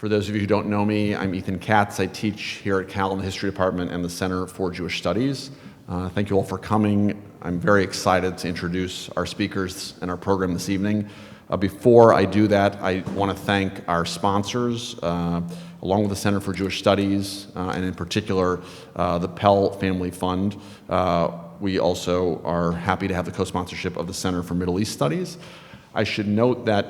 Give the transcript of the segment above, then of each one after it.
For those of you who don't know me, I'm Ethan Katz. I teach here at Cal in the History Department and the Center for Jewish Studies. Thank you all for coming. I'm very excited to introduce our speakers and our program this evening. Before I do that, I want to thank our sponsors, along with the Center for Jewish Studies, and in particular, the Pell Family Fund. We also are happy to have the co-sponsorship of the Center for Middle East Studies. I should note that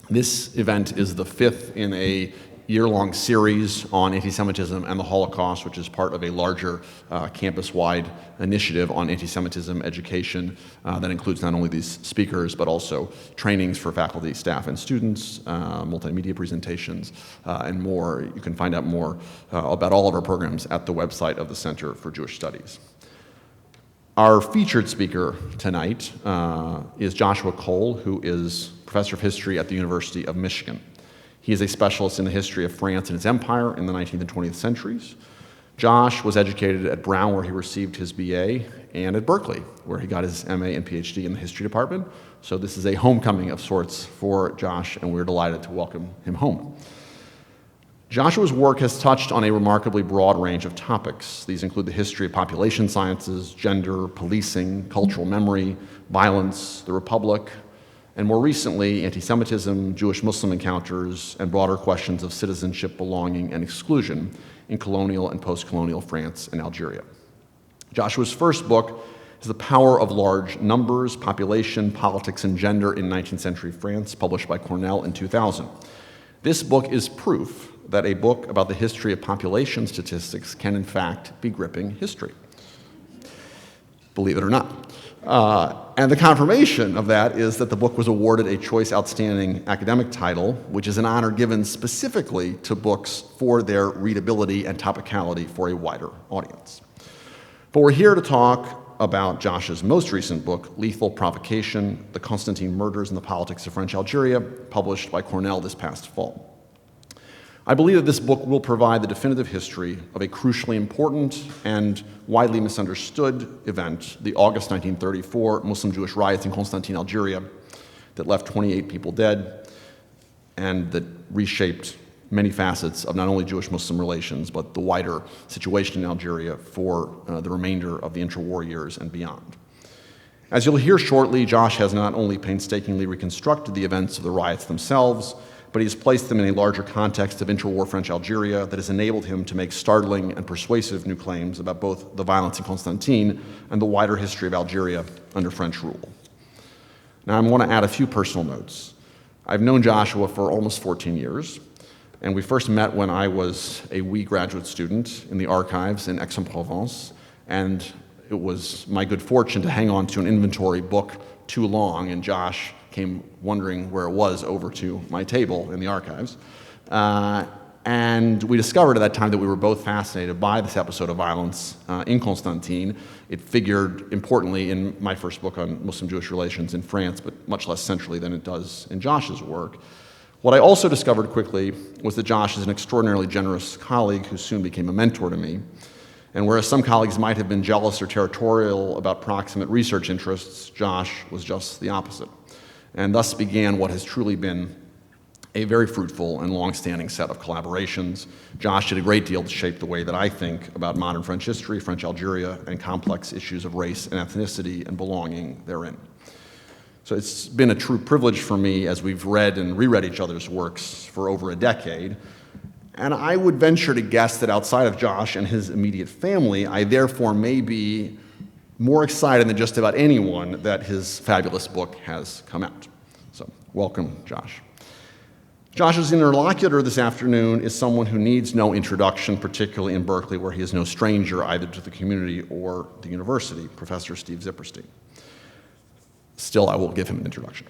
this event is the fifth in a year-long series on anti-Semitism and the Holocaust, which is part of a larger campus-wide initiative on anti-Semitism education that includes not only these speakers, but also trainings for faculty, staff, and students, multimedia presentations, and more. You can find out more about all of our programs at the website of the Center for Jewish Studies. Our featured speaker tonight is Joshua Cole, who is professor of history at the University of Michigan. He is a specialist in the history of France and its empire in the 19th and 20th centuries. Josh was educated at Brown, where he received his BA, and at Berkeley, where he got his MA and PhD in the history department. So this is a homecoming of sorts for Josh, and we're delighted to welcome him home. Joshua's work has touched on a remarkably broad range of topics. These include the history of population sciences, gender, policing, cultural memory, violence, the Republic, and more recently, anti-Semitism, Jewish-Muslim encounters, and broader questions of citizenship, belonging, and exclusion in colonial and post-colonial France and Algeria. Joshua's first book is The Power of Large Numbers, Population, Politics, and Gender in 19th Century France, published by Cornell in 2000. This book is proof that a book about the history of population statistics can, in fact, be gripping history. Believe it or not. And the confirmation of that is that the book was awarded a Choice Outstanding Academic title, which is an honor given specifically to books for their readability and topicality for a wider audience. But we're here to talk about Josh's most recent book, Lethal Provocation: The Constantine Murders and the Politics of French Algeria, published by Cornell this past fall. I believe that this book will provide the definitive history of a crucially important and widely misunderstood event, the August 1934 Muslim-Jewish riots in Constantine, Algeria, that left 28 people dead and that reshaped many facets of not only Jewish-Muslim relations, but the wider situation in Algeria for the remainder of the interwar years and beyond. As you'll hear shortly, Josh has not only painstakingly reconstructed the events of the riots themselves, but he has placed them in a larger context of interwar French Algeria that has enabled him to make startling and persuasive new claims about both the violence in Constantine and the wider history of Algeria under French rule. Now, I want to add a few personal notes. I've known Joshua for almost 14 years, and we first met when I was a wee graduate student in the archives in Aix-en-Provence, and it was my good fortune to hang on to an inventory book too long, and Josh came wondering where it was over to my table in the archives. And we discovered at that time that we were both fascinated by this episode of violence in Constantine. It figured importantly in my first book on Muslim-Jewish relations in France, but much less centrally than it does in Josh's work. What I also discovered quickly was that Josh is an extraordinarily generous colleague who soon became a mentor to me. And whereas some colleagues might have been jealous or territorial about proximate research interests, Josh was just the opposite. And thus began what has truly been a very fruitful and long-standing set of collaborations. Josh did a great deal to shape the way that I think about modern French history, French Algeria, and complex issues of race and ethnicity and belonging therein. So it's been a true privilege for me as we've read and reread each other's works for over a decade. And I would venture to guess that outside of Josh and his immediate family, I therefore may be more excited than just about anyone that his fabulous book has come out. So, welcome, Josh. Josh's interlocutor this afternoon is someone who needs no introduction, particularly in Berkeley, where he is no stranger either to the community or the university, Professor Steve Zipperstein. Still, I will give him an introduction.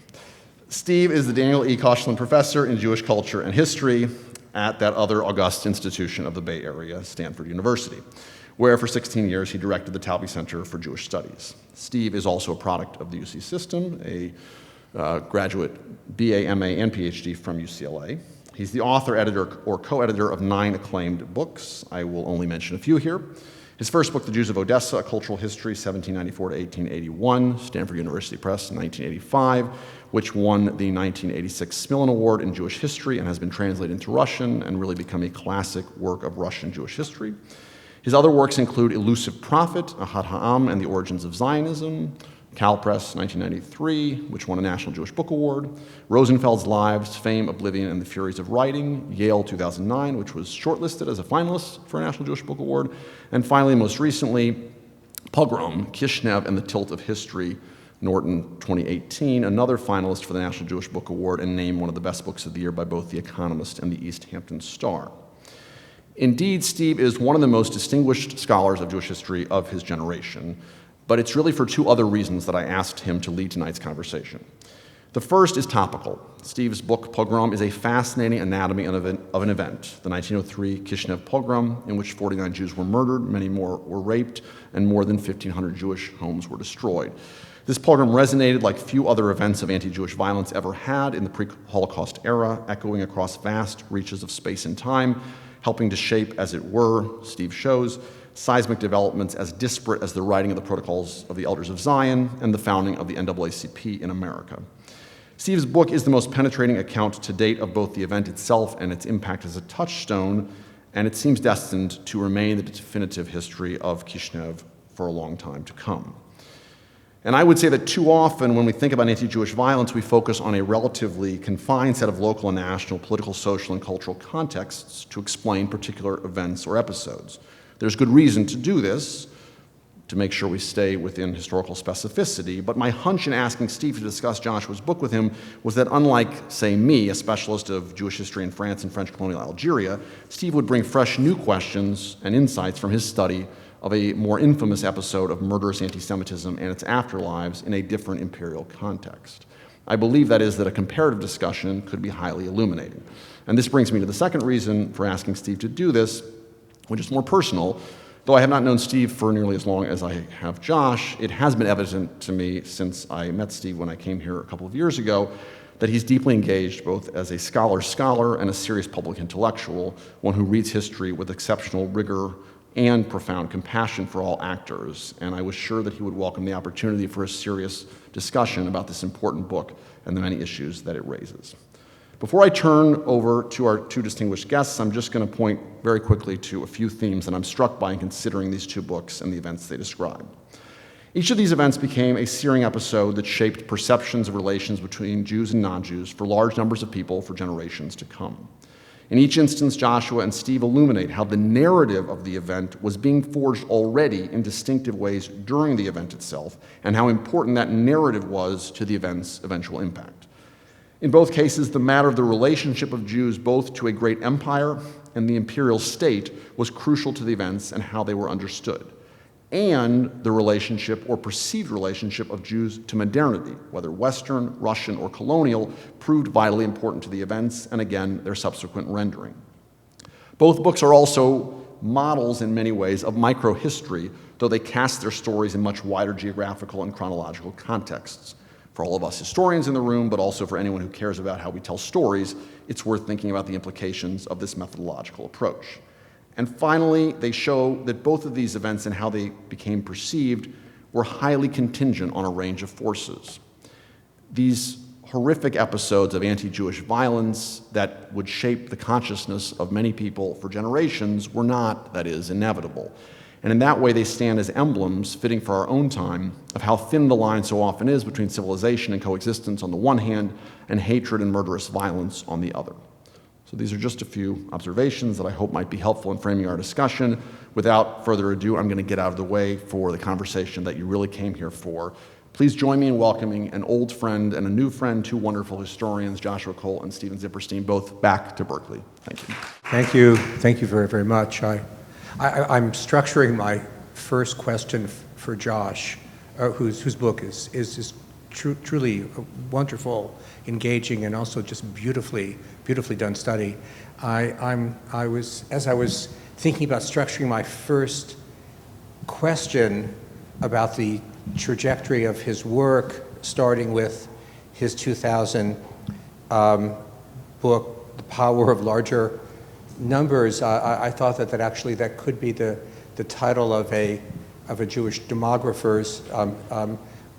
Steve is the Daniel E. Koshland Professor in Jewish Culture and History at that other august institution of the Bay Area, Stanford University, where for 16 years he directed the Talby Center for Jewish Studies. Steve is also a product of the UC system, a graduate BA, MA, and PhD from UCLA. He's the author, editor, or co-editor of 9 acclaimed books. I will only mention a few here. His first book, The Jews of Odessa, A Cultural History, 1794 to 1881, Stanford University Press, 1985, which won the 1986 Smillen Award in Jewish History and has been translated into Russian and really become a classic work of Russian Jewish history. His other works include Elusive Prophet, Ahad Ha'am and the Origins of Zionism, Cal Press, 1993, which won a National Jewish Book Award, Rosenfeld's Lives, Fame, Oblivion, and the Furies of Writing, Yale, 2009, which was shortlisted as a finalist for a National Jewish Book Award, and finally, most recently, Pogrom, Kishinev, and the Tilt of History, Norton, 2018, another finalist for the National Jewish Book Award and named one of the best books of the year by both The Economist and the East Hampton Star. Indeed, Steve is one of the most distinguished scholars of Jewish history of his generation, but it's really for 2 other reasons that I asked him to lead tonight's conversation. The first is topical. Steve's book, Pogrom, is a fascinating anatomy of an event, the 1903 Kishinev pogrom, in which 49 Jews were murdered, many more were raped, and more than 1,500 Jewish homes were destroyed. This pogrom resonated like few other events of anti-Jewish violence ever had in the pre-Holocaust era, echoing across vast reaches of space and time, helping to shape, as it were, Steve shows, seismic developments as disparate as the writing of the Protocols of the Elders of Zion and the founding of the NAACP in America. Steve's book is the most penetrating account to date of both the event itself and its impact as a touchstone, and it seems destined to remain the definitive history of Kishinev for a long time to come. And I would say that too often when we think about anti-Jewish violence, we focus on a relatively confined set of local and national political, social, and cultural contexts to explain particular events or episodes. There's good reason to do this, to make sure we stay within historical specificity, but my hunch in asking Steve to discuss Joshua's book with him was that unlike, say, me, a specialist of Jewish history in France and French colonial Algeria, Steve would bring fresh new questions and insights from his study of a more infamous episode of murderous anti-Semitism and its afterlives in a different imperial context. I believe, that is, that a comparative discussion could be highly illuminating. And this brings me to the second reason for asking Steve to do this, which is more personal. Though I have not known Steve for nearly as long as I have Josh, it has been evident to me since I met Steve when I came here a couple of years ago that he's deeply engaged both as a scholar and a serious public intellectual, one who reads history with exceptional rigor and profound compassion for all actors, and I was sure that he would welcome the opportunity for a serious discussion about this important book and the many issues that it raises. Before I turn over to our 2 distinguished guests, I'm just going to point very quickly to a few themes that I'm struck by in considering these 2 books and the events they describe. Each of these events became a searing episode that shaped perceptions of relations between Jews and non-Jews for large numbers of people for generations to come. In each instance, Joshua and Steve illuminate how the narrative of the event was being forged already in distinctive ways during the event itself, and how important that narrative was to the event's eventual impact. In both cases, the matter of the relationship of Jews both to a great empire and the imperial state was crucial to the events and how they were understood, and the relationship or perceived relationship of Jews to modernity, whether Western, Russian, or colonial, proved vitally important to the events and, again, their subsequent rendering. Both books are also models in many ways of microhistory, though they cast their stories in much wider geographical and chronological contexts. For all of us historians in the room, but also for anyone who cares about how we tell stories, it's worth thinking about the implications of this methodological approach. And finally, they show that both of these events and how they became perceived were highly contingent on a range of forces. These horrific episodes of anti-Jewish violence that would shape the consciousness of many people for generations were not, that is, inevitable. And in that way, they stand as emblems fitting for our own time of how thin the line so often is between civilization and coexistence on the one hand and hatred and murderous violence on the other. So these are just a few observations that I hope might be helpful in framing our discussion. Without further ado, I'm going to get out of the way for the conversation that you really came here for. Please join me in welcoming an old friend and a new friend, 2 wonderful historians, Joshua Cole and Steven Zipperstein, both back to Berkeley. Thank you. Thank you. Thank you very, very much. I'm structuring my first question for Josh, whose book is truly a wonderful, engaging, and also just beautifully done study. As I was thinking about structuring my first question about the trajectory of his work, starting with his 2000 book, The power of larger numbers, I thought that actually that could be the title of a Jewish demographer's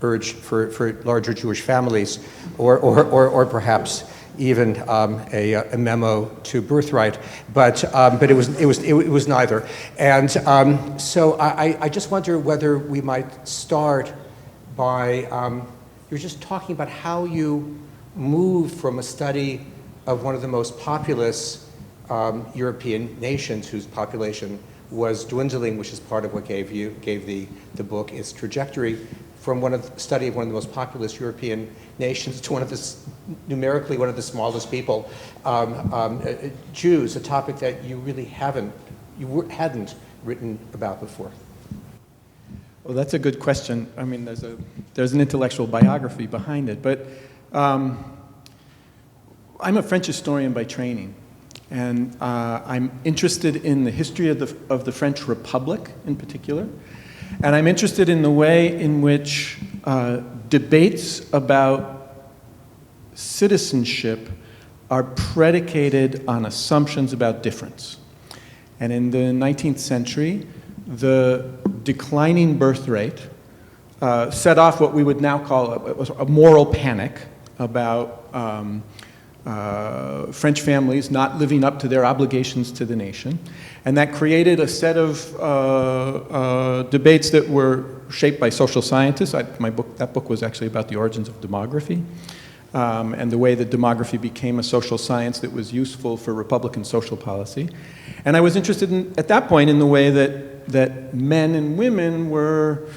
urge for larger Jewish families, or perhaps even a memo to Birthright, but it was neither. And so I just wonder whether we might start by you're just talking about how you moved from a study of one of the most populous European nations whose population was dwindling, which is part of what gave the book its trajectory, from study of one of the most populous European nations to numerically one of the smallest people, Jews, a topic that you really hadn't written about before. Well, that's a good question. I mean, there's an intellectual biography behind it, but I'm a French historian by training, and I'm interested in the history of the French Republic in particular, and I'm interested in the way in which debates about citizenship are predicated on assumptions about difference. And in the 19th century, the declining birth rate set off what we would now call a moral panic about French families not living up to their obligations to the nation. And that created a set of debates that were shaped by social scientists. That book was actually about the origins of demography, and the way that demography became a social science that was useful for Republican social policy. And I was interested at that point in the way that men and women were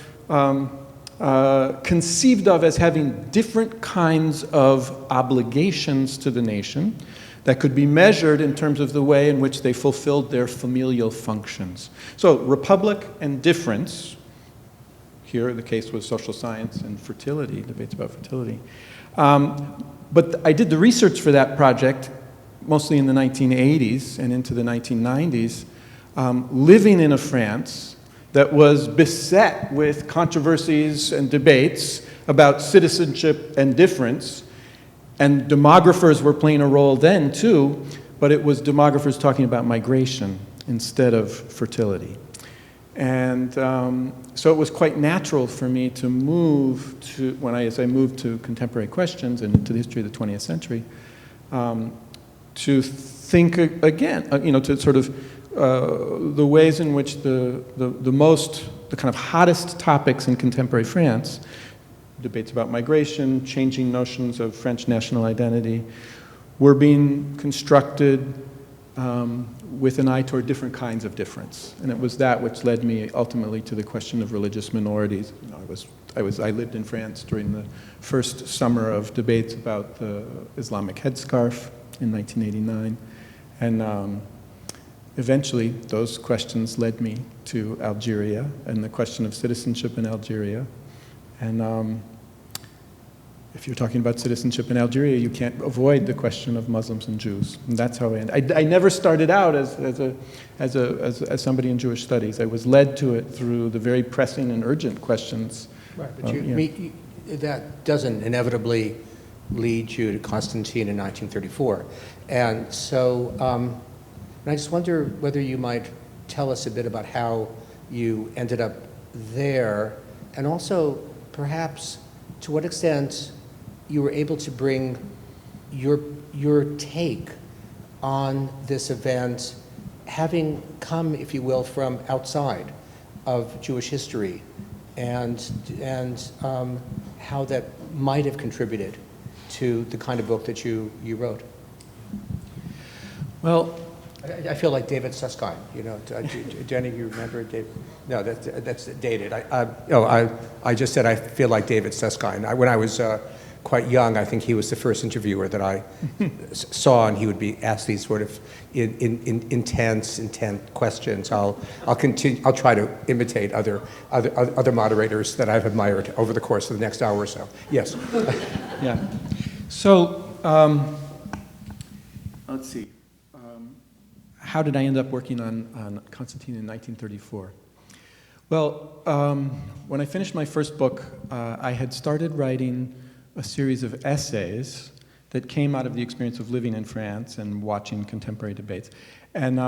conceived of as having different kinds of obligations to the nation that could be measured in terms of the way in which they fulfilled their familial functions. So republic and difference, here the case was social science and fertility, debates about fertility. But I did the research for that project mostly in the 1980s and into the 1990s, living in a France that was beset with controversies and debates about citizenship and difference. And demographers were playing a role then too, but it was demographers talking about migration instead of fertility. And so it was quite natural for me to move to, as I moved to contemporary questions and to the history of the 20th century, to think again, to sort of the ways in which the kind of hottest topics in contemporary France, debates about migration, changing notions of French national identity, were being constructed with an eye toward different kinds of difference. And it was that which led me ultimately to the question of religious minorities. I lived in France during the first summer of debates about the Islamic headscarf in 1989. And eventually, those questions led me to Algeria and the question of citizenship in Algeria. And if you're talking about citizenship in Algeria, you can't avoid the question of Muslims and Jews. And that's how I ended. I never started out as somebody in Jewish studies. I was led to it through the very pressing and urgent questions. Right, but that doesn't inevitably lead you to Constantine in 1934. And so and I just wonder whether you might tell us a bit about how you ended up there, and also perhaps to what extent you were able to bring your take on this event, having come, if you will, from outside of Jewish history, and how that might have contributed to the kind of book that you wrote. Well, I feel like David Susskind, do any of you remember David? No, that's dated. I just said I feel like David Susskind. When I was quite young, I think he was the first interviewer that I saw, and he would be asked these sort of intense questions. I'll continue. I'll try to imitate other moderators that I've admired over the course of the next hour or so. Yes. Yeah. So let's see. How did I end up working on Constantine in 1934? Well, when I finished my first book, I had started writing a series of essays that came out of the experience of living in France and watching contemporary debates. And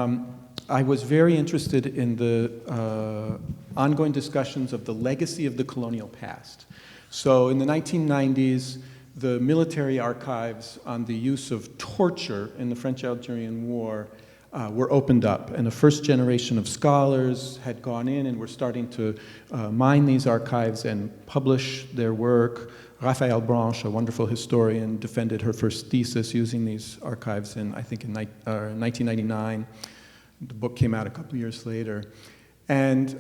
I was very interested in the ongoing discussions of the legacy of the colonial past. So in the 1990s, the military archives on the use of torture in the French-Algerian War were opened up, and a first generation of scholars had gone in and were starting to mine these archives and publish their work. Raphaël Branche, a wonderful historian, defended her first thesis using these archives in 1999. The book came out a couple years later. And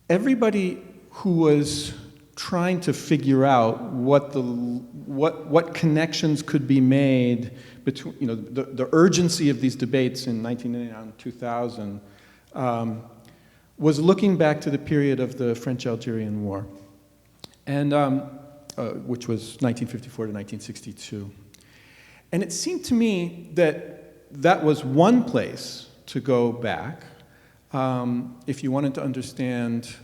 everybody who was trying to figure out what connections could be made between, the urgency of these debates in 1999 and 2000 was looking back to the period of the French-Algerian War, and which was 1954 to 1962. And it seemed to me that was one place to go back if you wanted to understand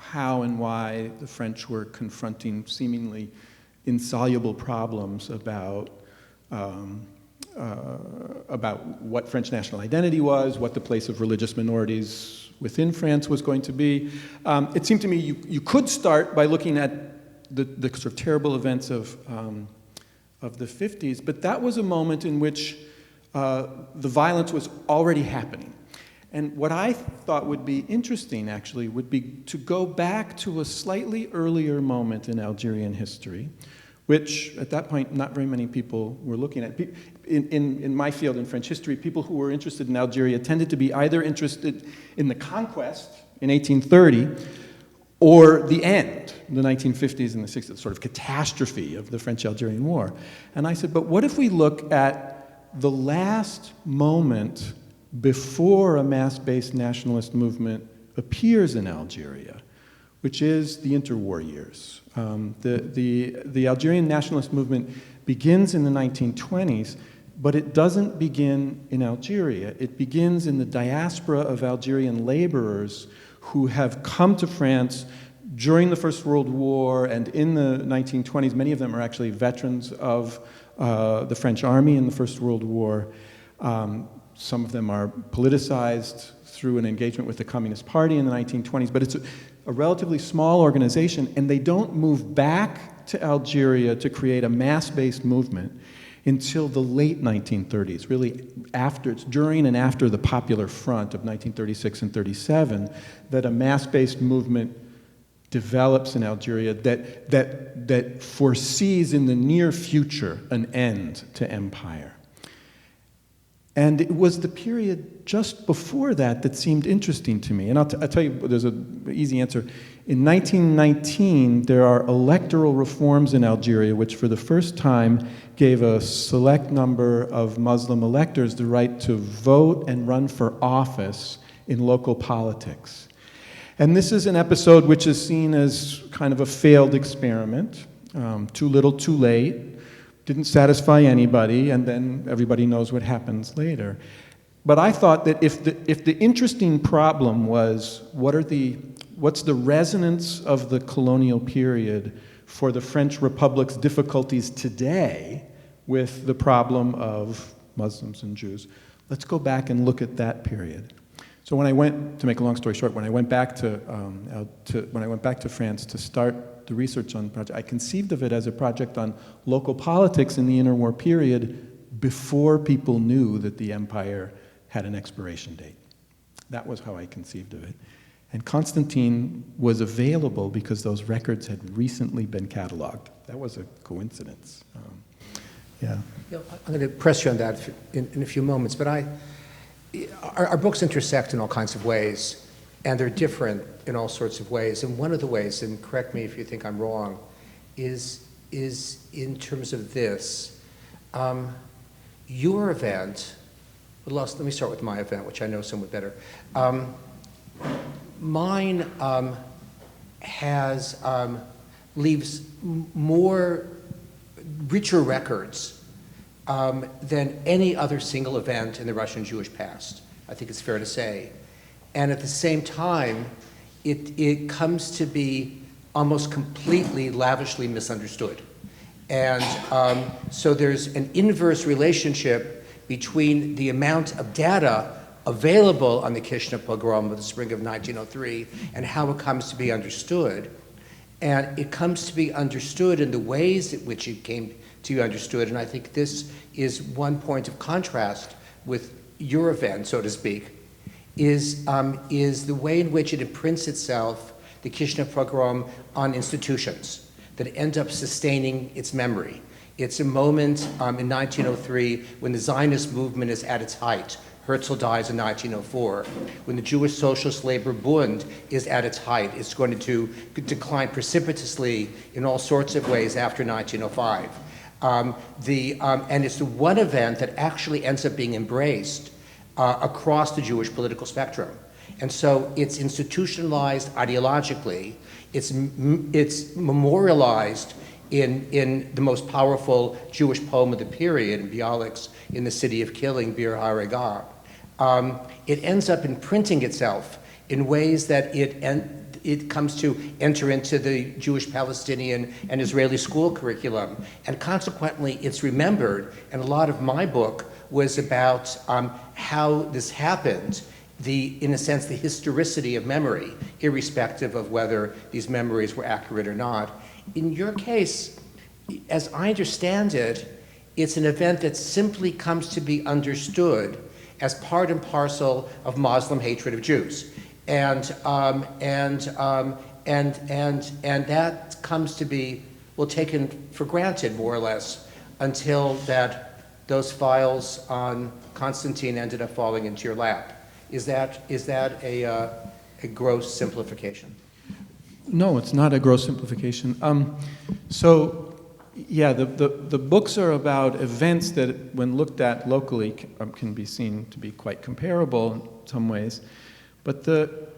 how and why the French were confronting seemingly insoluble problems about what French national identity was, what the place of religious minorities within France was going to be. It seemed to me you could start by looking at the sort of terrible events of the 50s, but that was a moment in which the violence was already happening. And what I thought would be interesting, actually, would be to go back to a slightly earlier moment in Algerian history, which at that point not very many people were looking at. In my field, in French history, people who were interested in Algeria tended to be either interested in the conquest in 1830 or the end, the 1950s and the 60s, sort of catastrophe of the French-Algerian War. And I said, but what if we look at the last moment before a mass-based nationalist movement appears in Algeria, which is the interwar years. The Algerian nationalist movement begins in the 1920s, but it doesn't begin in Algeria. It begins in the diaspora of Algerian laborers who have come to France during the First World War and in the 1920s. Many of them are actually veterans of the French army in the First World War. Some of them are politicized through an engagement with the Communist Party in the 1920s, but it's a relatively small organization, and they don't move back to Algeria to create a mass-based movement until the late 1930s, really it's during and after the Popular Front of 1936 and 37, that a mass-based movement develops in Algeria that foresees in the near future an end to empire. And it was the period just before that seemed interesting to me. And I'll tell you, there's an easy answer. In 1919, there are electoral reforms in Algeria, which for the first time gave a select number of Muslim electors the right to vote and run for office in local politics. And this is an episode which is seen as kind of a failed experiment, too little, too late. Didn't satisfy anybody, and then everybody knows what happens later. But I thought that if the interesting problem was what's the resonance of the colonial period for the French Republic's difficulties today with the problem of Muslims and Jews, let's go back and look at that period. So when I went, to make a long story short, when I went back to France to start the research on the project, I conceived of it as a project on local politics in the interwar period before people knew that the empire had an expiration date. That was how I conceived of it. And Constantine was available because those records had recently been cataloged. That was a coincidence. Yeah. I'm going to press you on that in a few moments, but our books intersect in all kinds of ways, and they're different in all sorts of ways. And one of the ways, and correct me if you think I'm wrong, is in terms of this. Your event, let me start with my event, which I know somewhat better. Mine leaves more richer records than any other single event in the Russian Jewish past. I think it's fair to say. And at the same time, it comes to be almost completely lavishly misunderstood. And so there's an inverse relationship between the amount of data available on the Kishinev pogrom of the spring of 1903 and how it comes to be understood. And it comes to be understood in the ways in which it came to be understood. And I think this is one point of contrast with your event, so to speak, is the way in which it imprints itself, the Kishinev pogrom, on institutions that end up sustaining its memory. It's a moment in 1903 when the Zionist movement is at its height. Herzl dies in 1904. When the Jewish Socialist Labor Bund is at its height, it's going to decline precipitously in all sorts of ways after 1905. And it's the one event that actually ends up being embraced across the Jewish political spectrum. And so it's institutionalized ideologically, it's memorialized in the most powerful Jewish poem of the period, in Bialik's In the City of Killing, Bir HaRegah. It ends up imprinting itself in ways that it comes to enter into the Jewish, Palestinian, and Israeli school curriculum. And consequently, it's remembered. And a lot of my book was about how this happened, in a sense, the historicity of memory, irrespective of whether these memories were accurate or not. In your case, as I understand it, it's an event that simply comes to be understood as part and parcel of Muslim hatred of Jews. And that comes to be, well, taken for granted, more or less, until those files on Constantine ended up falling into your lap. Is that a gross simplification? No, it's not a gross simplification. Yeah, the books are about events that, when looked at locally, can be seen to be quite comparable in some ways, but the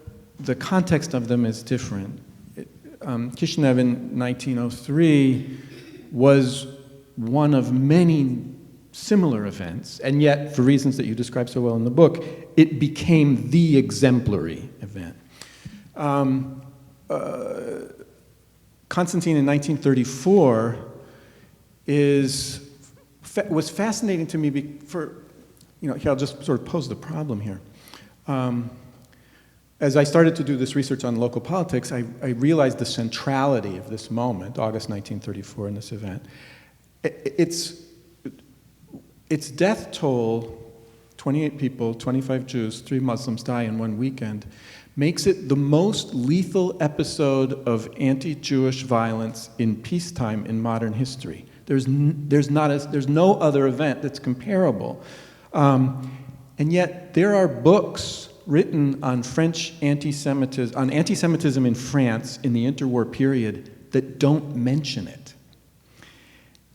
context of them is different. Kishinev in 1903 was one of many similar events, and yet, for reasons that you describe so well in the book, it became the exemplary event. Constantine in 1934 was fascinating to me here I'll just sort of pose the problem here. As I started to do this research on local politics, I realized the centrality of this moment, August 1934, in this event. Its death toll, 28 people, 25 Jews, 3 Muslims die in one weekend, makes it the most lethal episode of anti-Jewish violence in peacetime in modern history. There's no other event that's comparable. And yet there are books written on French anti-Semitism in France in the interwar period that don't mention it,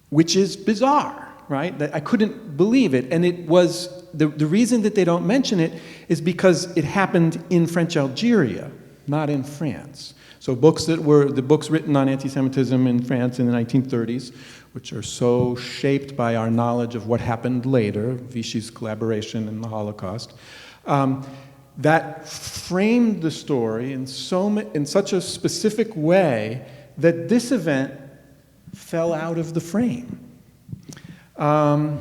which is bizarre, right? I couldn't believe it. And it was, the reason that they don't mention it is because it happened in French Algeria, not in France. So the books written on anti-Semitism in France in the 1930s, which are so shaped by our knowledge of what happened later, Vichy's collaboration in the Holocaust, that framed the story in such a specific way that this event fell out of the frame. And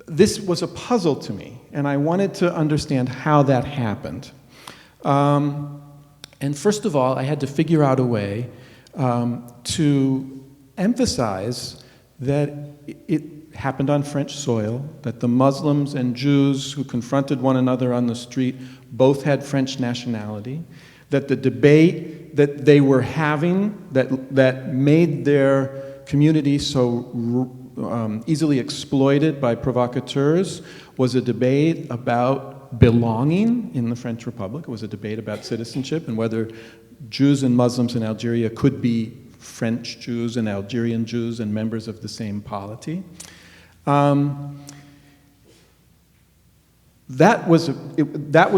this was a puzzle to me, and I wanted to understand how that happened. And first of all, I had to figure out a way to emphasize that it happened on French soil, that the Muslims and Jews who confronted one another on the street both had French nationality, that the debate that they were having that made their community so easily exploited by provocateurs was a debate about belonging in the French Republic. It was a debate about citizenship and whether Jews and Muslims in Algeria could be French Jews and Algerian Jews and members of the same polity. That was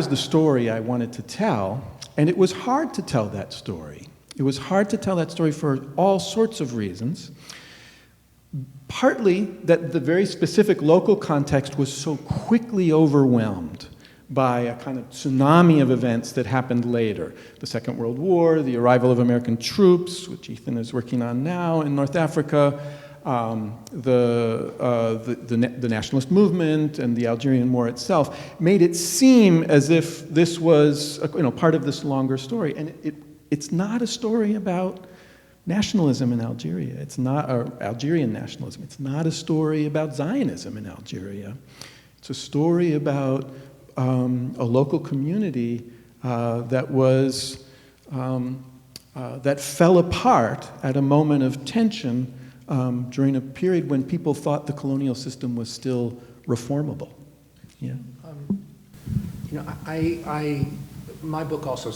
the story I wanted to tell, and it was hard to tell that story. It was hard to tell that story for all sorts of reasons. Partly that the very specific local context was so quickly overwhelmed by a kind of tsunami of events that happened later. The Second World War, the arrival of American troops, which Ethan is working on now in North Africa, the nationalist movement and the Algerian War itself made it seem as if this was part of this longer story. And it's not a story about nationalism in Algeria. It's not Algerian nationalism. It's not a story about Zionism in Algeria. It's a story about a local community that fell apart at a moment of tension during a period when people thought the colonial system was still reformable. Yeah. My book also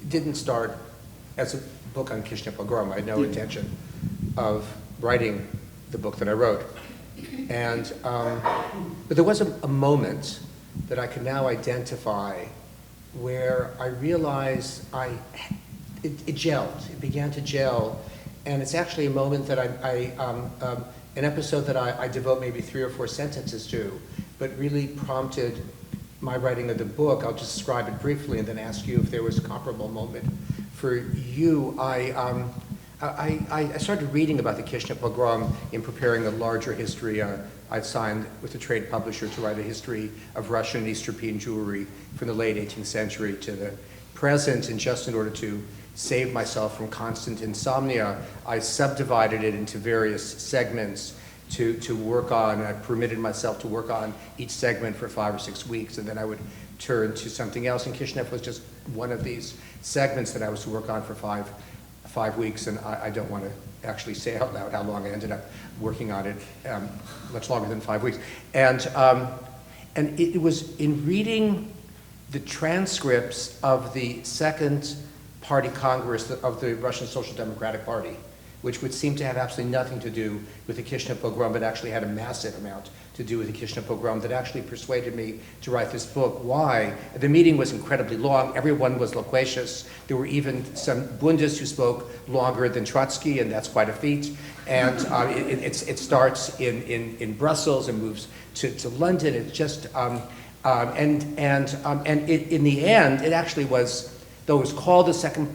didn't start as a book on Kishinev pogrom. I had no intention of writing the book that I wrote. And, but there was a moment that I can now identify where I realized it gelled. It began to gel. And it's actually a moment that an episode that I devote maybe 3 or 4 sentences to, but really prompted my writing of the book. I'll just describe it briefly and then ask you if there was a comparable moment for you. I started reading about the Kishinev pogrom in preparing a larger history. I'd signed with a trade publisher to write a history of Russian and East European Jewry from the late 18th century to the present, and just in order to save myself from constant insomnia, I subdivided it into various segments to work on. I permitted myself to work on each segment for 5 or 6 weeks, and then I would turn to something else. And Kishinev was just one of these segments that I was to work on for five weeks, and I don't want to actually say out loud how long I ended up working on it, much longer than 5 weeks. And it was in reading the transcripts of the Second Party Congress of the Russian Social Democratic Party, which would seem to have absolutely nothing to do with the Kishinev pogrom, but actually had a massive amount to do with the Kishinev pogrom, that actually persuaded me to write this book. Why? The meeting was incredibly long. Everyone was loquacious. There were even some Bundes who spoke longer than Trotsky, and that's quite a feat. And it starts in Brussels and moves to London. It's just in the end, it actually was, though it was called the Second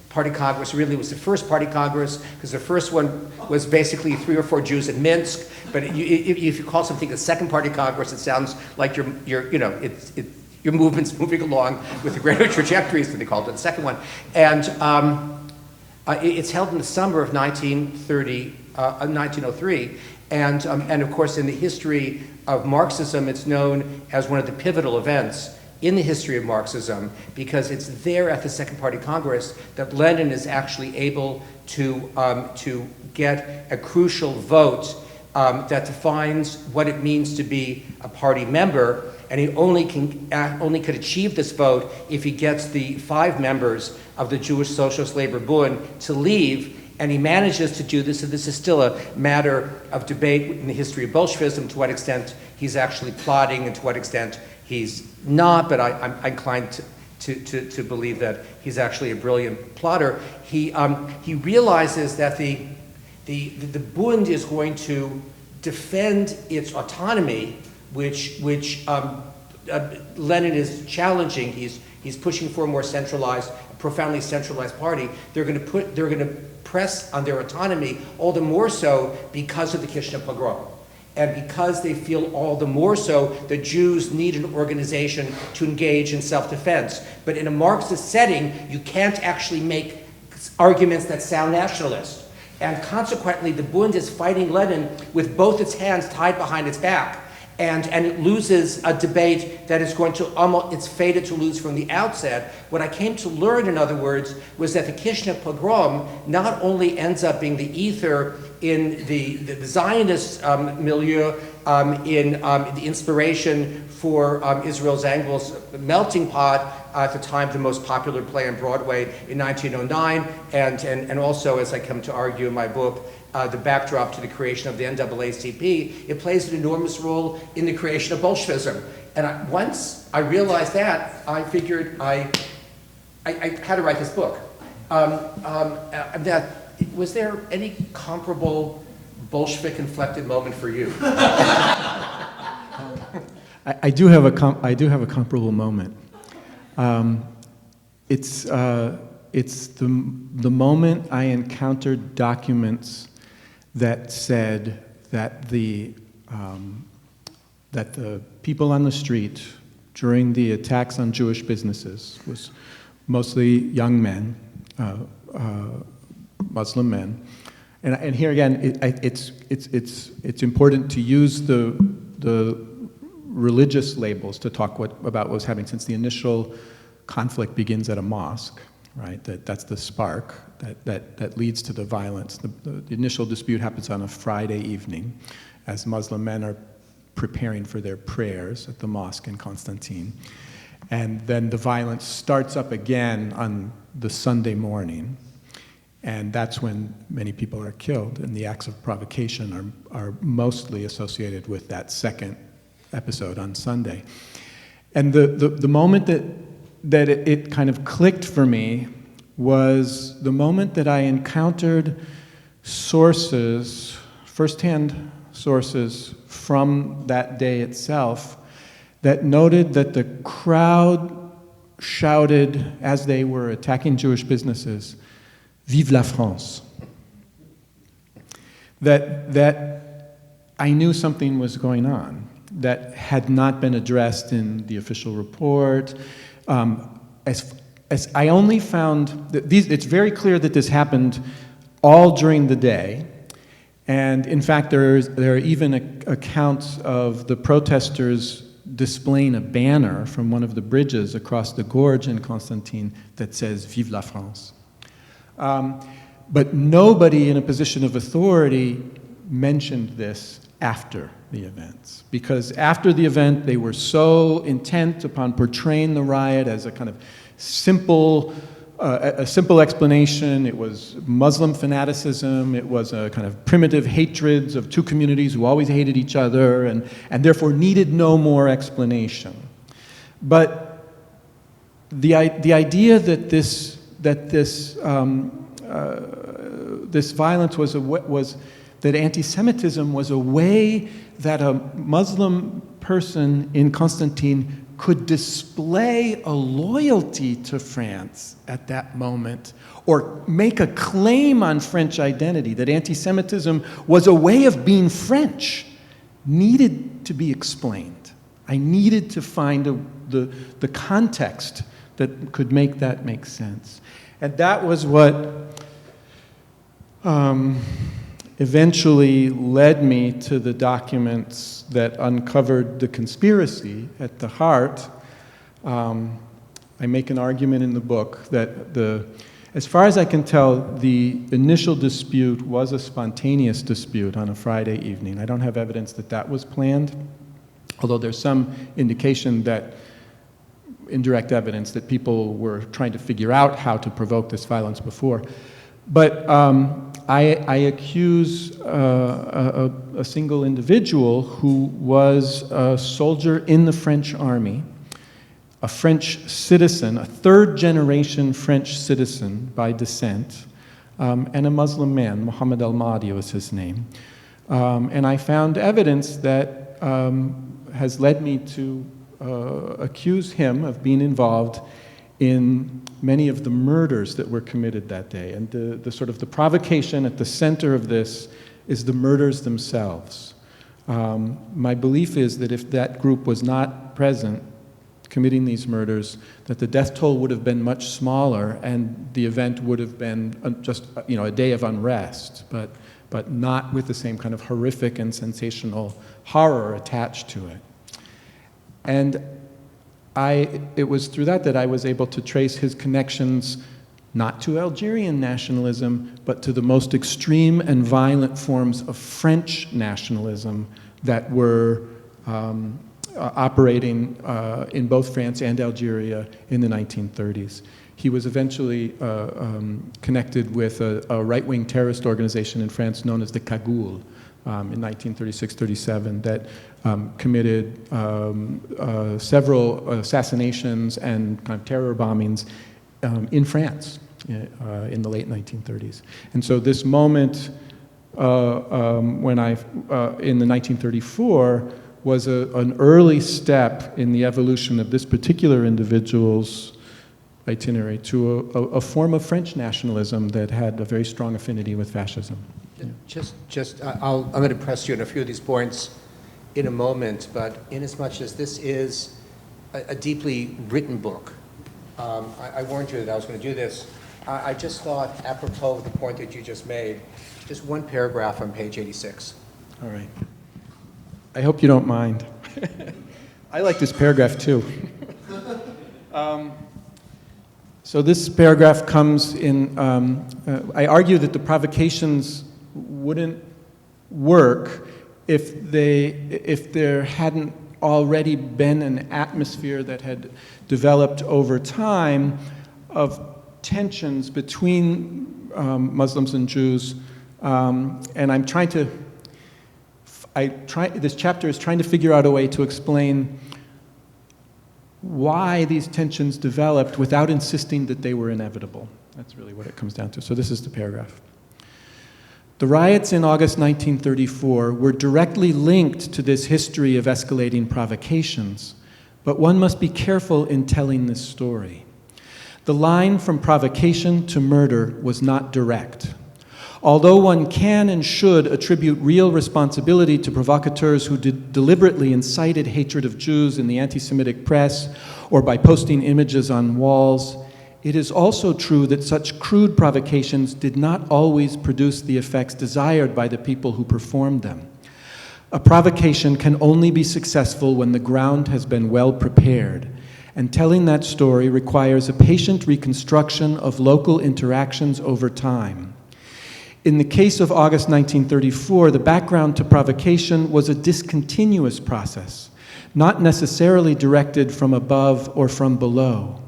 Party Congress, really was the First Party Congress, because the first one was basically 3 or 4 Jews in Minsk. But if you call something a Second Party Congress, it sounds like your movement's moving along with the greater trajectories, that they called it, the second one. And it's held in the summer of 1903, and of course in the history of Marxism, it's known as one of the pivotal events in the history of Marxism, because it's there at the Second Party Congress that Lenin is actually able to get a crucial vote that defines what it means to be a party member, and he only could achieve this vote if he gets the 5 members of the Jewish Socialist Labor Bund to leave. And he manages to do this, and this is still a matter of debate in the history of Bolshevism, to what extent he's actually plotting and to what extent he's not, but I'm inclined to believe that he's actually a brilliant plotter. He realizes that the Bund is going to defend its autonomy, which Lenin is challenging. He's pushing for a more centralized, profoundly centralized party. They're going to press on their autonomy, all the more so because of the Kishinev pogrom. And because they feel all the more so that Jews need an organization to engage in self-defense. But in a Marxist setting, you can't actually make arguments that sound nationalist. And consequently, the Bund is fighting Lenin with both its hands tied behind its back. And it loses a debate that is going to it's fated to lose from the outset. What I came to learn, in other words, was that the Kishinev pogrom not only ends up being the ether in the Zionist milieu, in the inspiration for Israel Zangwill's Melting Pot, at the time the most popular play on Broadway in 1909, and also, as I come to argue in my book, the backdrop to the creation of the NAACP, it plays an enormous role in the creation of Bolshevism. And once I realized that, I figured I had to write this book. Was there any comparable Bolshevik-inflected moment for you? I do have a comparable moment. It's the moment I encountered documents that said that the people on the street during the attacks on Jewish businesses was mostly young men, Muslim men, and here again, it's important to use the religious labels to talk about what was happening, since the initial conflict begins at a mosque, right? That's the spark that leads to the violence. The initial dispute happens on a Friday evening, as Muslim men are preparing for their prayers at the mosque in Constantine. And then the violence starts up again on the Sunday morning, and that's when many people are killed, and the acts of provocation are mostly associated with that second episode on Sunday. And the moment that it kind of clicked for me was the moment that I encountered sources, firsthand sources from that day itself, that noted that the crowd shouted as they were attacking Jewish businesses, "Vive la France!" That I knew something was going on that had not been addressed in the official report. As I only found that it's very clear that this happened all during the day. And in fact, there are even accounts of the protesters displaying a banner from one of the bridges across the gorge in Constantine that says, "Vive la France." But nobody in a position of authority mentioned this after the events. Because after the event, they were so intent upon portraying the riot as a kind of simple explanation. It was Muslim fanaticism. It was a kind of primitive hatreds of two communities who always hated each other and therefore needed no more explanation. But the idea that this violence was that anti-Semitism was a way that a Muslim person in Constantine could display a loyalty to France at that moment, or make a claim on French identity, that anti-Semitism was a way of being French, needed to be explained. I needed to find the context that could make that make sense. And that was what eventually led me to the documents that uncovered the conspiracy at the heart. I make an argument in the book that as far as I can tell, the initial dispute was a spontaneous dispute on a Friday evening. I don't have evidence that that was planned, although there's some indication that, indirect evidence, that people were trying to figure out how to provoke this violence before. But I accuse a single individual who was a soldier in the French army, a French citizen, a third-generation French citizen by descent, and a Muslim man. Mohammed al-Mahdi was his name. And I found evidence that has led me to accuse him of being involved in many of the murders that were committed that day. And the sort of the provocation at the center of this is the murders themselves. My belief is that if that group was not present committing these murders, that the death toll would have been much smaller and the event would have been just a day of unrest, but not with the same kind of horrific and sensational horror attached to it. And it was through that I was able to trace his connections not to Algerian nationalism, but to the most extreme and violent forms of French nationalism that were operating in both France and Algeria in the 1930s. He was eventually connected with a right-wing terrorist organization in France known as the Cagoule in 1936-37 that committed several assassinations and kind of terror bombings in France in the late 1930s. And so this moment when in the 1934 was an early step in the evolution of this particular individual's itinerary to a form of French nationalism that had a very strong affinity with fascism. I'm going to press you on a few of these points in a moment, but inasmuch as this is a deeply written book, I warned you that I was going to do this. I just thought, apropos of the point that you just made, just one paragraph on page 86. All right. I hope you don't mind. I like this paragraph too. So this paragraph comes in, I argue that the provocations wouldn't work if there hadn't already been an atmosphere that had developed over time of tensions between Muslims and Jews. And I'm trying to, this chapter is trying to figure out a way to explain why these tensions developed without insisting that they were inevitable. That's really what it comes down to. So this is the paragraph. The riots in August 1934 were directly linked to this history of escalating provocations, but one must be careful in telling this story. The line from provocation to murder was not direct. Although one can and should attribute real responsibility to provocateurs who deliberately incited hatred of Jews in the anti-Semitic press or by posting images on walls, it is also true that such crude provocations did not always produce the effects desired by the people who performed them. A provocation can only be successful when the ground has been well prepared, and telling that story requires a patient reconstruction of local interactions over time. In the case of August 1934, the background to provocation was a discontinuous process, not necessarily directed from above or from below.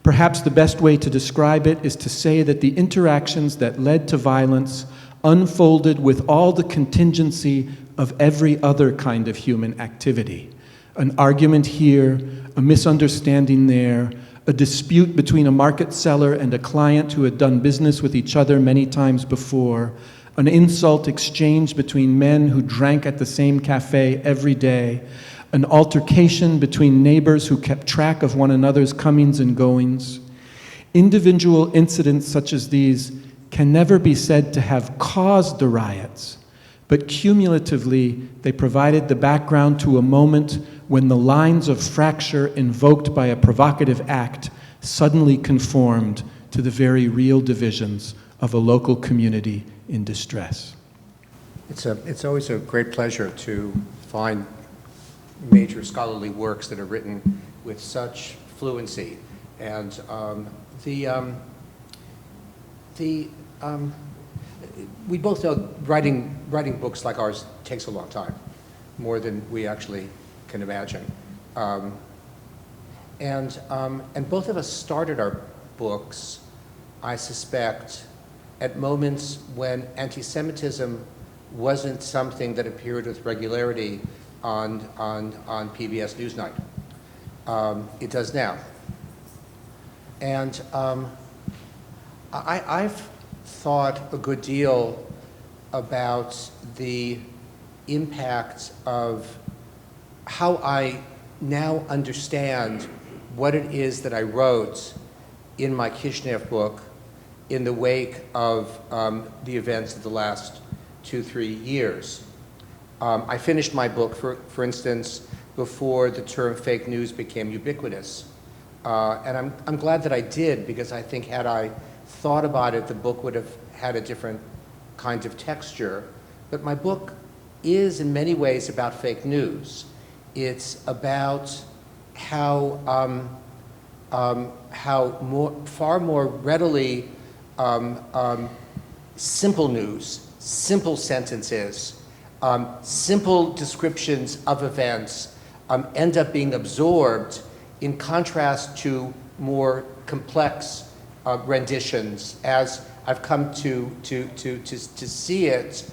Perhaps the best way to describe it is to say that the interactions that led to violence unfolded with all the contingency of every other kind of human activity. An argument here, a misunderstanding there, a dispute between a market seller and a client who had done business with each other many times before, an insult exchange between men who drank at the same cafe every day, an altercation between neighbors who kept track of one another's comings and goings. Individual incidents such as these can never be said to have caused the riots, but cumulatively they provided the background to a moment when the lines of fracture invoked by a provocative act suddenly conformed to the very real divisions of a local community in distress. It's always a great pleasure to find major scholarly works that are written with such fluency. And we both know writing books like ours takes a long time, more than we actually can imagine. And both of us started our books, I suspect, at moments when anti-Semitism wasn't something that appeared with regularity on PBS Newsnight. It does now. And I've thought a good deal about the impact of how I now understand what it is that I wrote in my Kishinev book in the wake of the events of the last 2-3 years. I finished my book, for instance, before the term fake news became ubiquitous. And I'm glad that I did, because I think had I thought about it, the book would have had a different kind of texture. But my book is in many ways about fake news. It's about how far more readily simple news, simple sentences, simple descriptions of events end up being absorbed, in contrast to more complex renditions. As I've come to see it,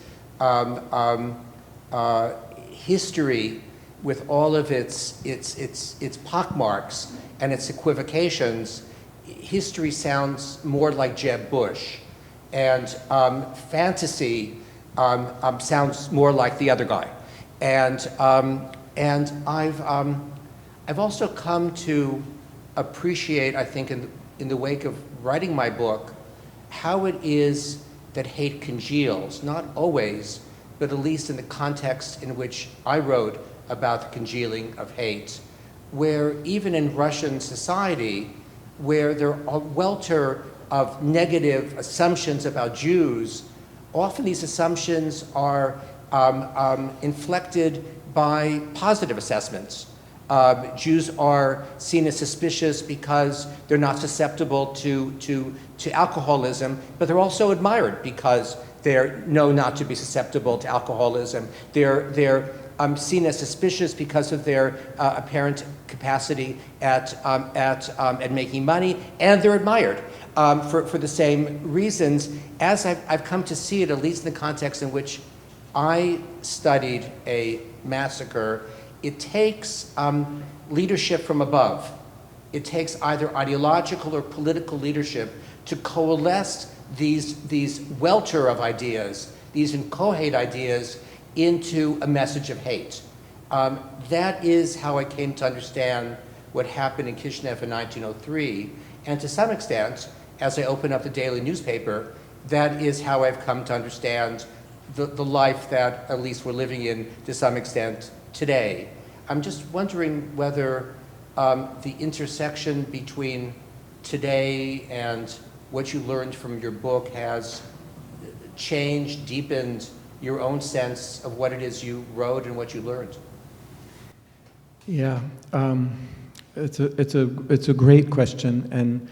history, with all of its pockmarks and its equivocations, history sounds more like Jeb Bush, and fantasy sounds more like the other guy. And And I've also come to appreciate, I think, in the wake of writing my book, how it is that hate congeals, not always, but at least in the context in which I wrote about the congealing of hate, where even in Russian society, where there are a welter of negative assumptions about Jews, often these assumptions are inflected by positive assessments. Jews are seen as suspicious because they're not susceptible to alcoholism, but they're also admired because they're known not to be susceptible to alcoholism. They're seen as suspicious because of their apparent capacity at making money, and they're admired for the same reasons. As I've come to see it, at least in the context in which I studied a massacre, it takes leadership from above. It takes either ideological or political leadership to coalesce these welter of ideas, these inchoate ideas, into a message of hate. That is how I came to understand what happened in Kishinev in 1903, and to some extent, as I open up the daily newspaper, that is how I've come to understand the life that at least we're living in to some extent today. I'm just wondering whether the intersection between today and what you learned from your book has changed, deepened your own sense of what it is you wrote and what you learned. Yeah, it's a great question, and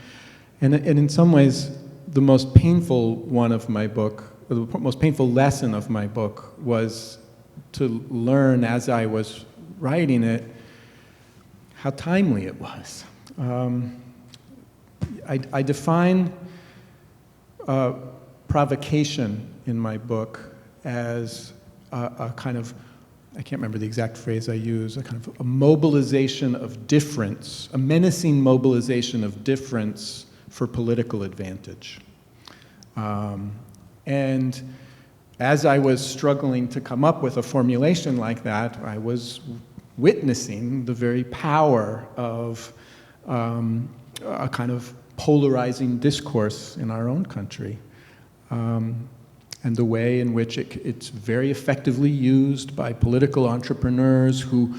in some ways, the most painful one of my book, the most painful lesson of my book was to learn as I was writing it how timely it was. I define provocation in my book as a kind of, I can't remember the exact phrase I use, a kind of a mobilization of difference, a menacing mobilization of difference for political advantage. And as I was struggling to come up with a formulation like that, I was witnessing the very power of a kind of polarizing discourse in our own country, and the way in which it's very effectively used by political entrepreneurs who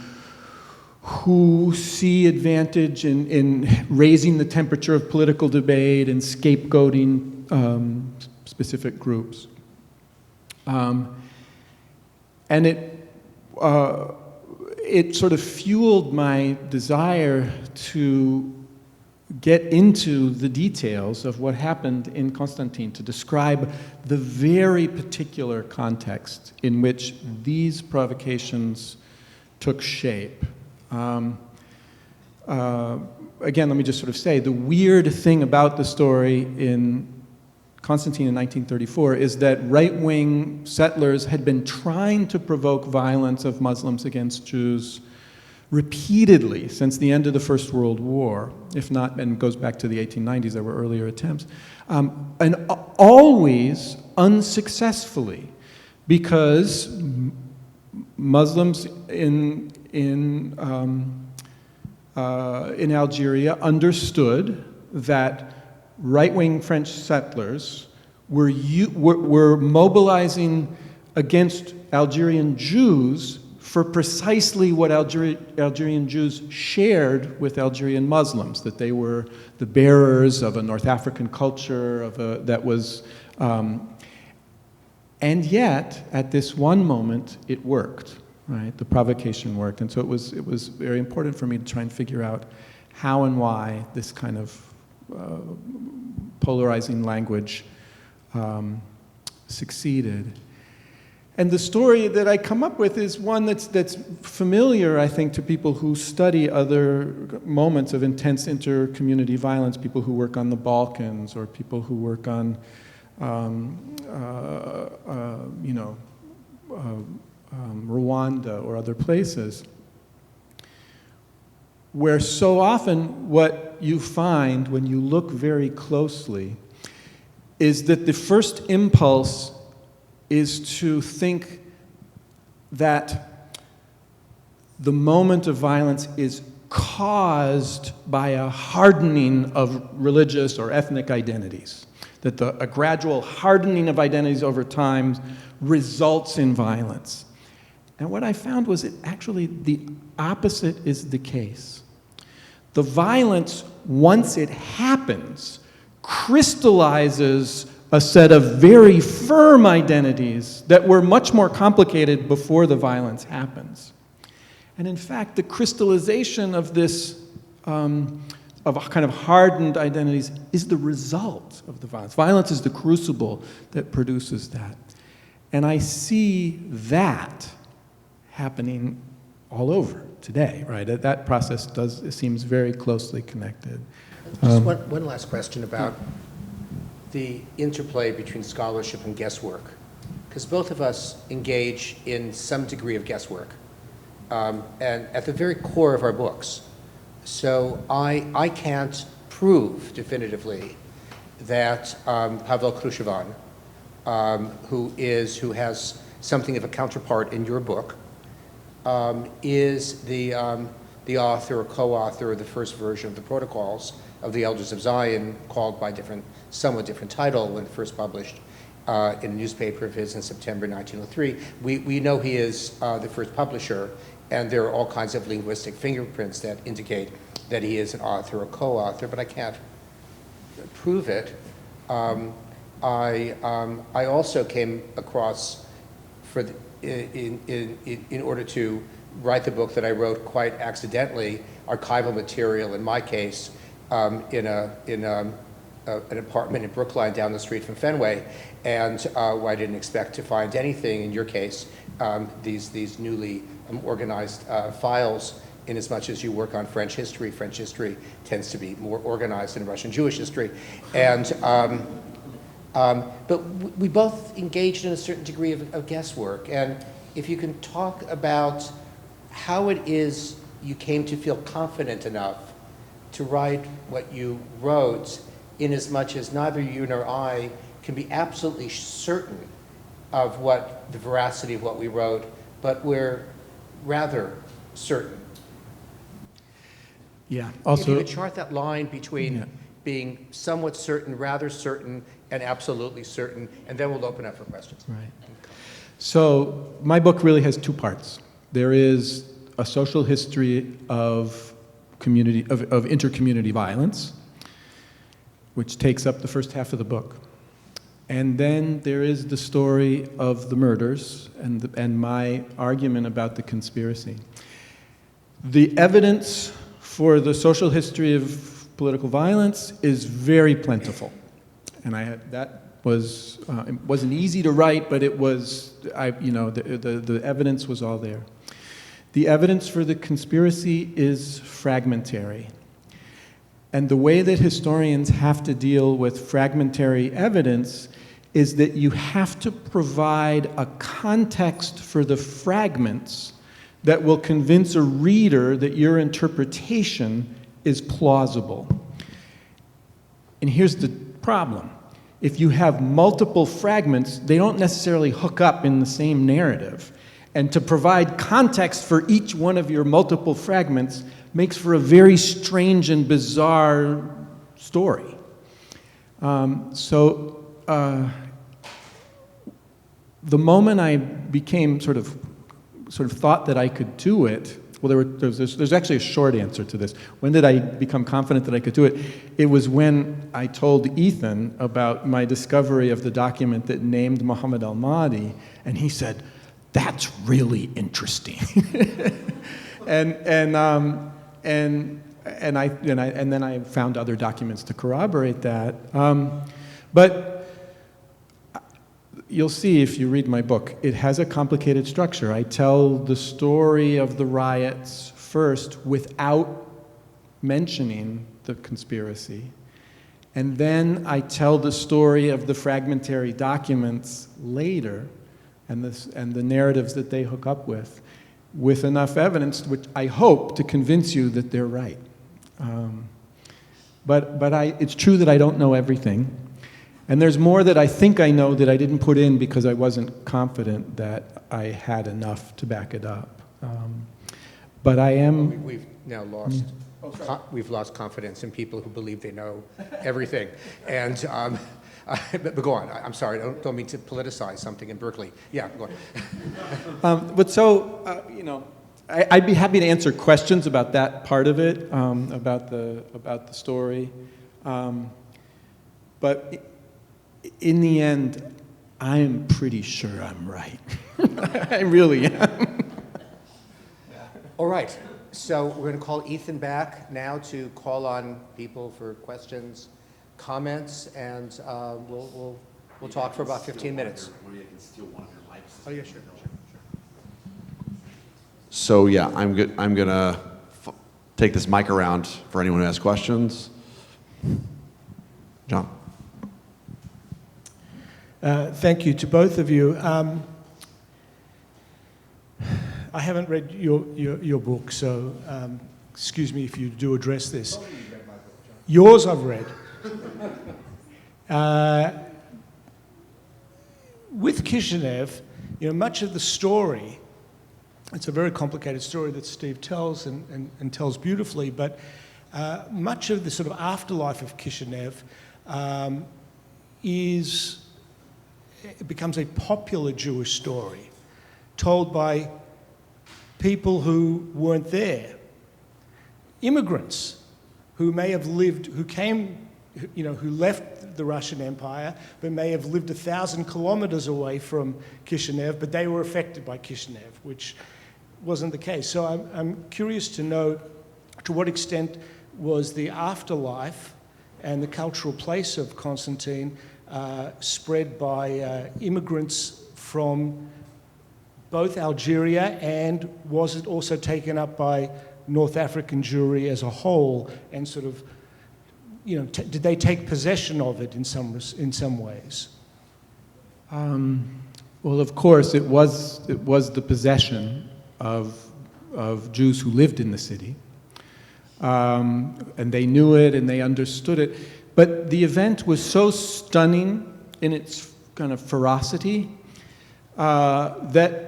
see advantage in raising the temperature of political debate and scapegoating specific groups. And it sort of fueled my desire to get into the details of what happened in Constantine, to describe the very particular context in which these provocations took shape. Again, let me just sort of say, the weird thing about the story in Constantine in 1934 is that right-wing settlers had been trying to provoke violence of Muslims against Jews repeatedly since the end of the First World War, if not, and it goes back to the 1890s, there were earlier attempts, and always unsuccessfully, because Muslims in Algeria understood that right-wing French settlers were mobilizing against Algerian Jews for precisely what Algerian Jews shared with Algerian Muslims, that they were the bearers of a North African culture, and yet, at this one moment, it worked, right? The provocation worked, and so it was very important for me to try and figure out how and why this kind of polarizing language succeeded. And the story that I come up with is one that's familiar, I think, to people who study other moments of intense inter-community violence, people who work on the Balkans or people who work on, Rwanda or other places, where so often what you find when you look very closely is that the first impulse is to think that the moment of violence is caused by a hardening of religious or ethnic identities, that a gradual hardening of identities over time results in violence. And what I found was that actually the opposite is the case. The violence, once it happens, crystallizes a set of very firm identities that were much more complicated before the violence happens. And in fact, the crystallization of this, of a kind of hardened identities, is the result of the violence. Violence is the crucible that produces that. And I see that happening all over today, right? That process seems very closely connected. Just one last question about the interplay between scholarship and guesswork, because both of us engage in some degree of guesswork, and at the very core of our books. So I can't prove definitively that Pavel Krushevan, who has something of a counterpart in your book, is the author or co-author of the first version of the Protocols of the Elders of Zion, called by somewhat different title when first published in a newspaper of his in September 1903. We know he is the first publisher, and there are all kinds of linguistic fingerprints that indicate that he is an author or co-author, but I can't prove it. I also came across, in order to write the book that I wrote quite accidentally, archival material in my case, in an apartment in Brookline down the street from Fenway, and where I didn't expect to find anything. In your case, these newly organized files, in as much as you work on French history tends to be more organized than Russian Jewish history, and but we both engaged in a certain degree of guesswork. And if you can talk about how it is you came to feel confident enough to write what you wrote, in as much as neither you nor I can be absolutely certain of what the veracity of what we wrote, but we're rather certain. Yeah. If Also, you could chart that line between being somewhat certain, rather certain, and absolutely certain, and then we'll open up for questions. right. So my book really has two parts. There is a social history of intercommunity violence, which takes up the first half of the book. And then there is the story of the murders and my argument about the conspiracy. The evidence for the social history of political violence is very plentiful. And that was, it wasn't easy to write, but it was, the evidence was all there. The evidence for the conspiracy is fragmentary. And the way that historians have to deal with fragmentary evidence is that you have to provide a context for the fragments that will convince a reader that your interpretation is plausible. And here's the problem. If you have multiple fragments, they don't necessarily hook up in the same narrative. And to provide context for each one of your multiple fragments makes for a very strange and bizarre story. The moment I became sort of thought that I could do it, well, there's actually a short answer to this. When did I become confident that I could do it? It was when I told Ethan about my discovery of the document that named Muhammad al-Mahdi, and he said, "That's really interesting." and then I found other documents to corroborate that. But you'll see if you read my book, it has a complicated structure. I tell the story of the riots first without mentioning the conspiracy. And then I tell the story of the fragmentary documents later and the narratives that they hook up with enough evidence, which I hope to convince you that they're right. It's true that I don't know everything. And there's more that I think I know that I didn't put in because I wasn't confident that I had enough to back it up. But I am... We've now lost, we've lost confidence in people who believe they know everything. And, but go on. I'm sorry. I don't mean to politicize something in Berkeley. Yeah, go on. But so, I'd be happy to answer questions about that part of it, about the story. But in the end, I am pretty sure I'm right. I really am. All right. So we're going to call Ethan back now to call on people for questions, comments, and we'll talk for about 15 minutes. Oh yeah, sure. So yeah, I'm gonna take this mic around for anyone who has questions. John. Thank you to both of you. I haven't read your book, so excuse me if you do address this. Yours I've read. With Kishinev, much of the story, it's a very complicated story that Steve tells and tells beautifully, but much of the sort of afterlife of Kishinev it becomes a popular Jewish story told by people who weren't there, immigrants who may have lived, who left the Russian Empire, but may have lived 1,000 kilometers away from Kishinev, but they were affected by Kishinev, which wasn't the case. So I'm curious to know to what extent was the afterlife and the cultural place of Constantine spread by immigrants from both Algeria, and was it also taken up by North African Jewry as a whole, and sort of, did they take possession of it in some ways? Well, of course, it was the possession of Jews who lived in the city, and they knew it and they understood it. But the event was so stunning in its kind of ferocity that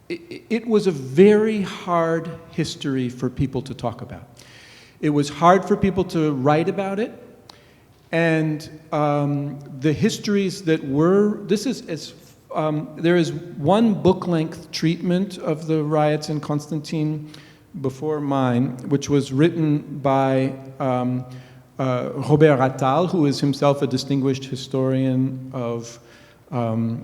it was a very hard history for people to talk about. It was hard for people to write about it, and the histories that were, there is one book-length treatment of the riots in Constantine before mine, which was written by Robert Attal, who is himself a distinguished historian of the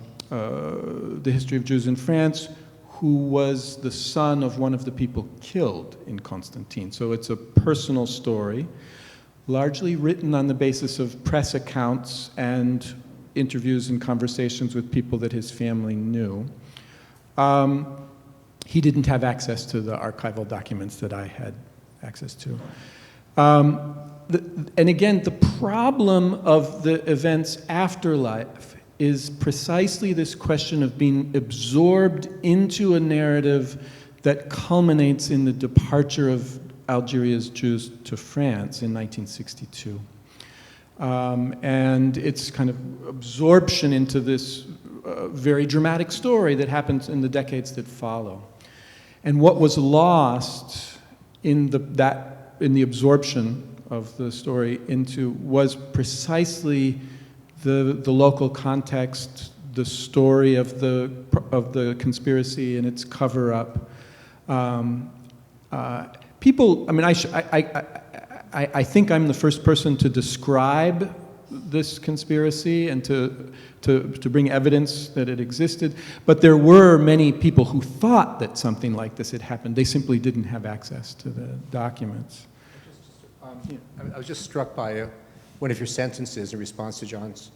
history of Jews in France, who was the son of one of the people killed in Constantine. So it's a personal story, largely written on the basis of press accounts and interviews and conversations with people that his family knew. He didn't have access to the archival documents that I had access to. And again, the problem of the event's afterlife is precisely this question of being absorbed into a narrative that culminates in the departure of Algeria's Jews to France in 1962. And it's kind of absorption into this very dramatic story that happens in the decades that follow. And what was lost in the absorption of the story into was precisely the local context, the story of the conspiracy and its cover-up. People, I mean, I think I'm the first person to describe this conspiracy and to bring evidence that it existed, but there were many people who thought that something like this had happened. They simply didn't have access to the documents. I was just struck by one of your sentences in response to John's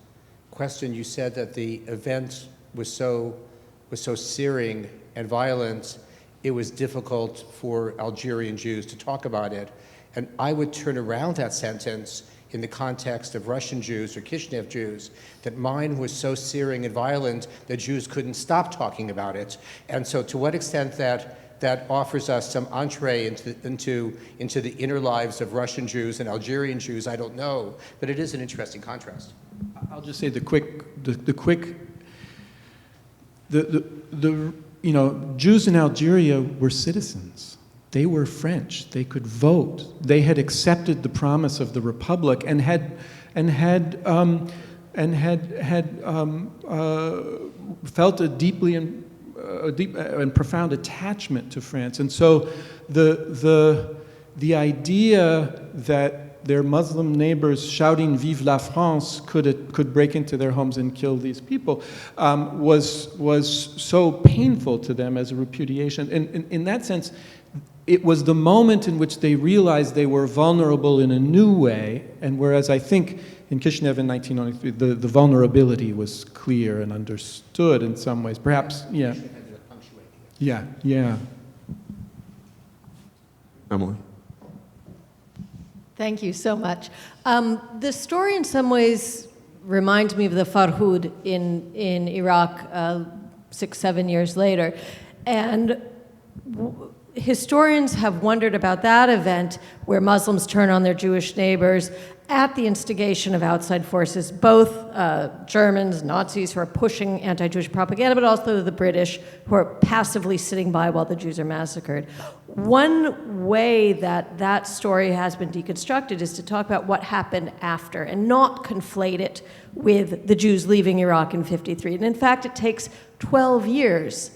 question. You said that the event was so searing and violent, it was difficult for Algerian Jews to talk about it. And I would turn around that sentence in the context of Russian Jews or Kishinev Jews, that mine was so searing and violent that Jews couldn't stop talking about it. And so to what extent that offers us some entree into the inner lives of Russian Jews and Algerian Jews, I don't know, but it is an interesting contrast. I'll just say the you know, Jews in Algeria were citizens. They were French. They could vote. They had accepted the promise of the Republic and had felt a deep and profound attachment to France. And so the idea that their Muslim neighbors shouting "Vive la France" could break into their homes and kill these people was so painful to them as a repudiation. And in that sense, it was the moment in which they realized they were vulnerable in a new way, and whereas I think in Kishinev in 1993, the vulnerability was clear and understood in some ways. Perhaps, yeah. Yeah. Emily. Thank you so much. The story in some ways reminds me of the Farhud in Iraq 6-7 years later. And historians have wondered about that event where Muslims turn on their Jewish neighbors at the instigation of outside forces, both Germans, Nazis who are pushing anti-Jewish propaganda, but also the British who are passively sitting by while the Jews are massacred. One way that that story has been deconstructed is to talk about what happened after and not conflate it with the Jews leaving Iraq in '53. And in fact, it takes 12 years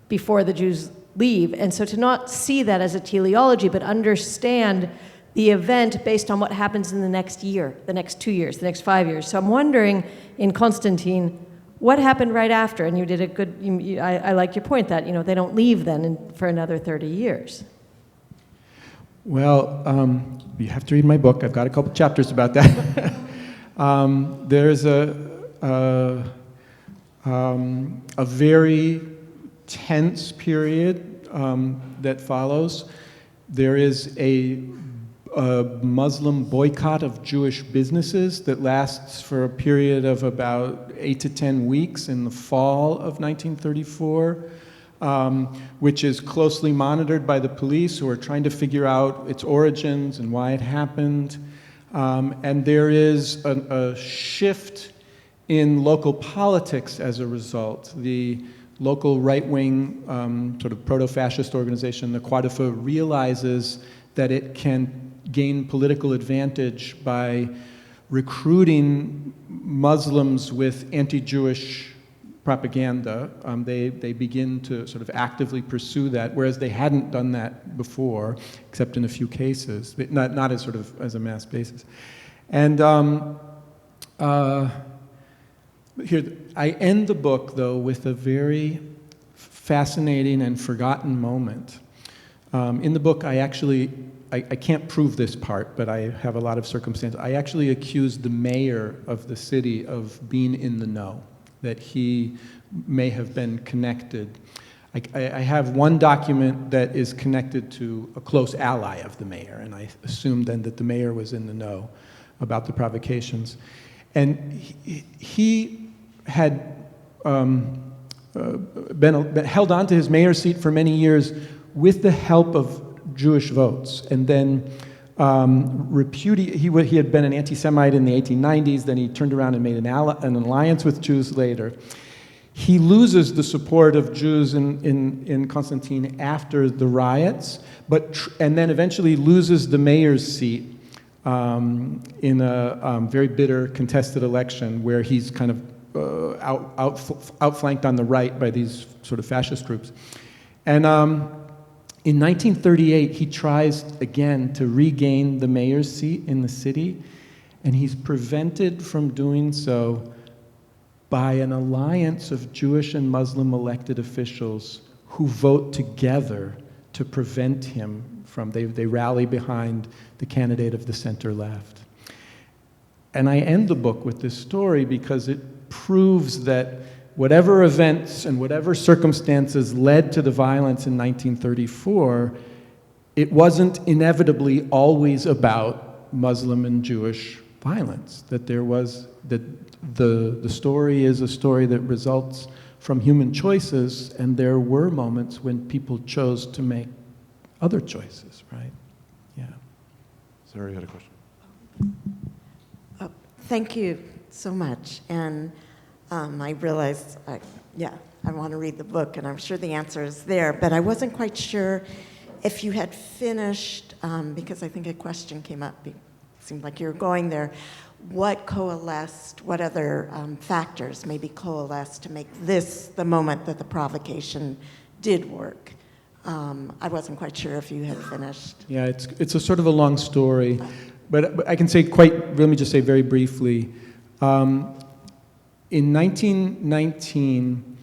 before the Jews leave. And so to not see that as a teleology, but understand the event based on what happens in the next year, the next 2 years, the next 5 years. So I'm wondering, in Constantine, what happened right after? And you did a good, I like your point that, you know, they don't leave then for another 30 years. Well, you have to read my book. I've got a couple chapters about that. There's a very tense period that follows. There is a Muslim boycott of Jewish businesses that lasts for a period of about 8 to 10 weeks in the fall of 1934, which is closely monitored by the police who are trying to figure out its origins and why it happened. And there is a shift in local politics as a result. The local right-wing sort of proto-fascist organization, the Quadrifa, realizes that it can gain political advantage by recruiting Muslims with anti-Jewish propaganda. They begin to sort of actively pursue that, whereas they hadn't done that before, except in a few cases, not as sort of as a mass basis. And here, I end the book, though, with a very fascinating and forgotten moment. In the book, I can't prove this part, but I have a lot of circumstances. I actually accused the mayor of the city of being in the know, that he may have been connected. I have one document that is connected to a close ally of the mayor, and I assumed then that the mayor was in the know about the provocations. And he had been held on to his mayor's seat for many years with the help of Jewish votes, and then he had been an anti-Semite in the 1890s, then he turned around and made an alliance with Jews later. He loses the support of Jews in Constantine after the riots, and then eventually loses the mayor's seat in a very bitter contested election where he's kind of outflanked on the right by these sort of fascist groups. And in 1938, he tries again to regain the mayor's seat in the city, and he's prevented from doing so by an alliance of Jewish and Muslim elected officials who vote together to prevent him from, they rally behind the candidate of the center left. And I end the book with this story because it proves that whatever events and whatever circumstances led to the violence in 1934, it wasn't inevitably always about Muslim and Jewish violence. That the story is a story that results from human choices, and there were moments when people chose to make other choices, right? Yeah. Sarah, you had a question? Thank you so much. And I realized, I'm want to read the book, and I'm sure the answer is there, but I wasn't quite sure if you had finished, because I think a question came up, it seemed like you were going there, what coalesced, what other factors maybe coalesced to make this the moment that the provocation did work? I wasn't quite sure if you had finished. Yeah, it's a sort of a long story, but I can say let me just say very briefly. In 1919,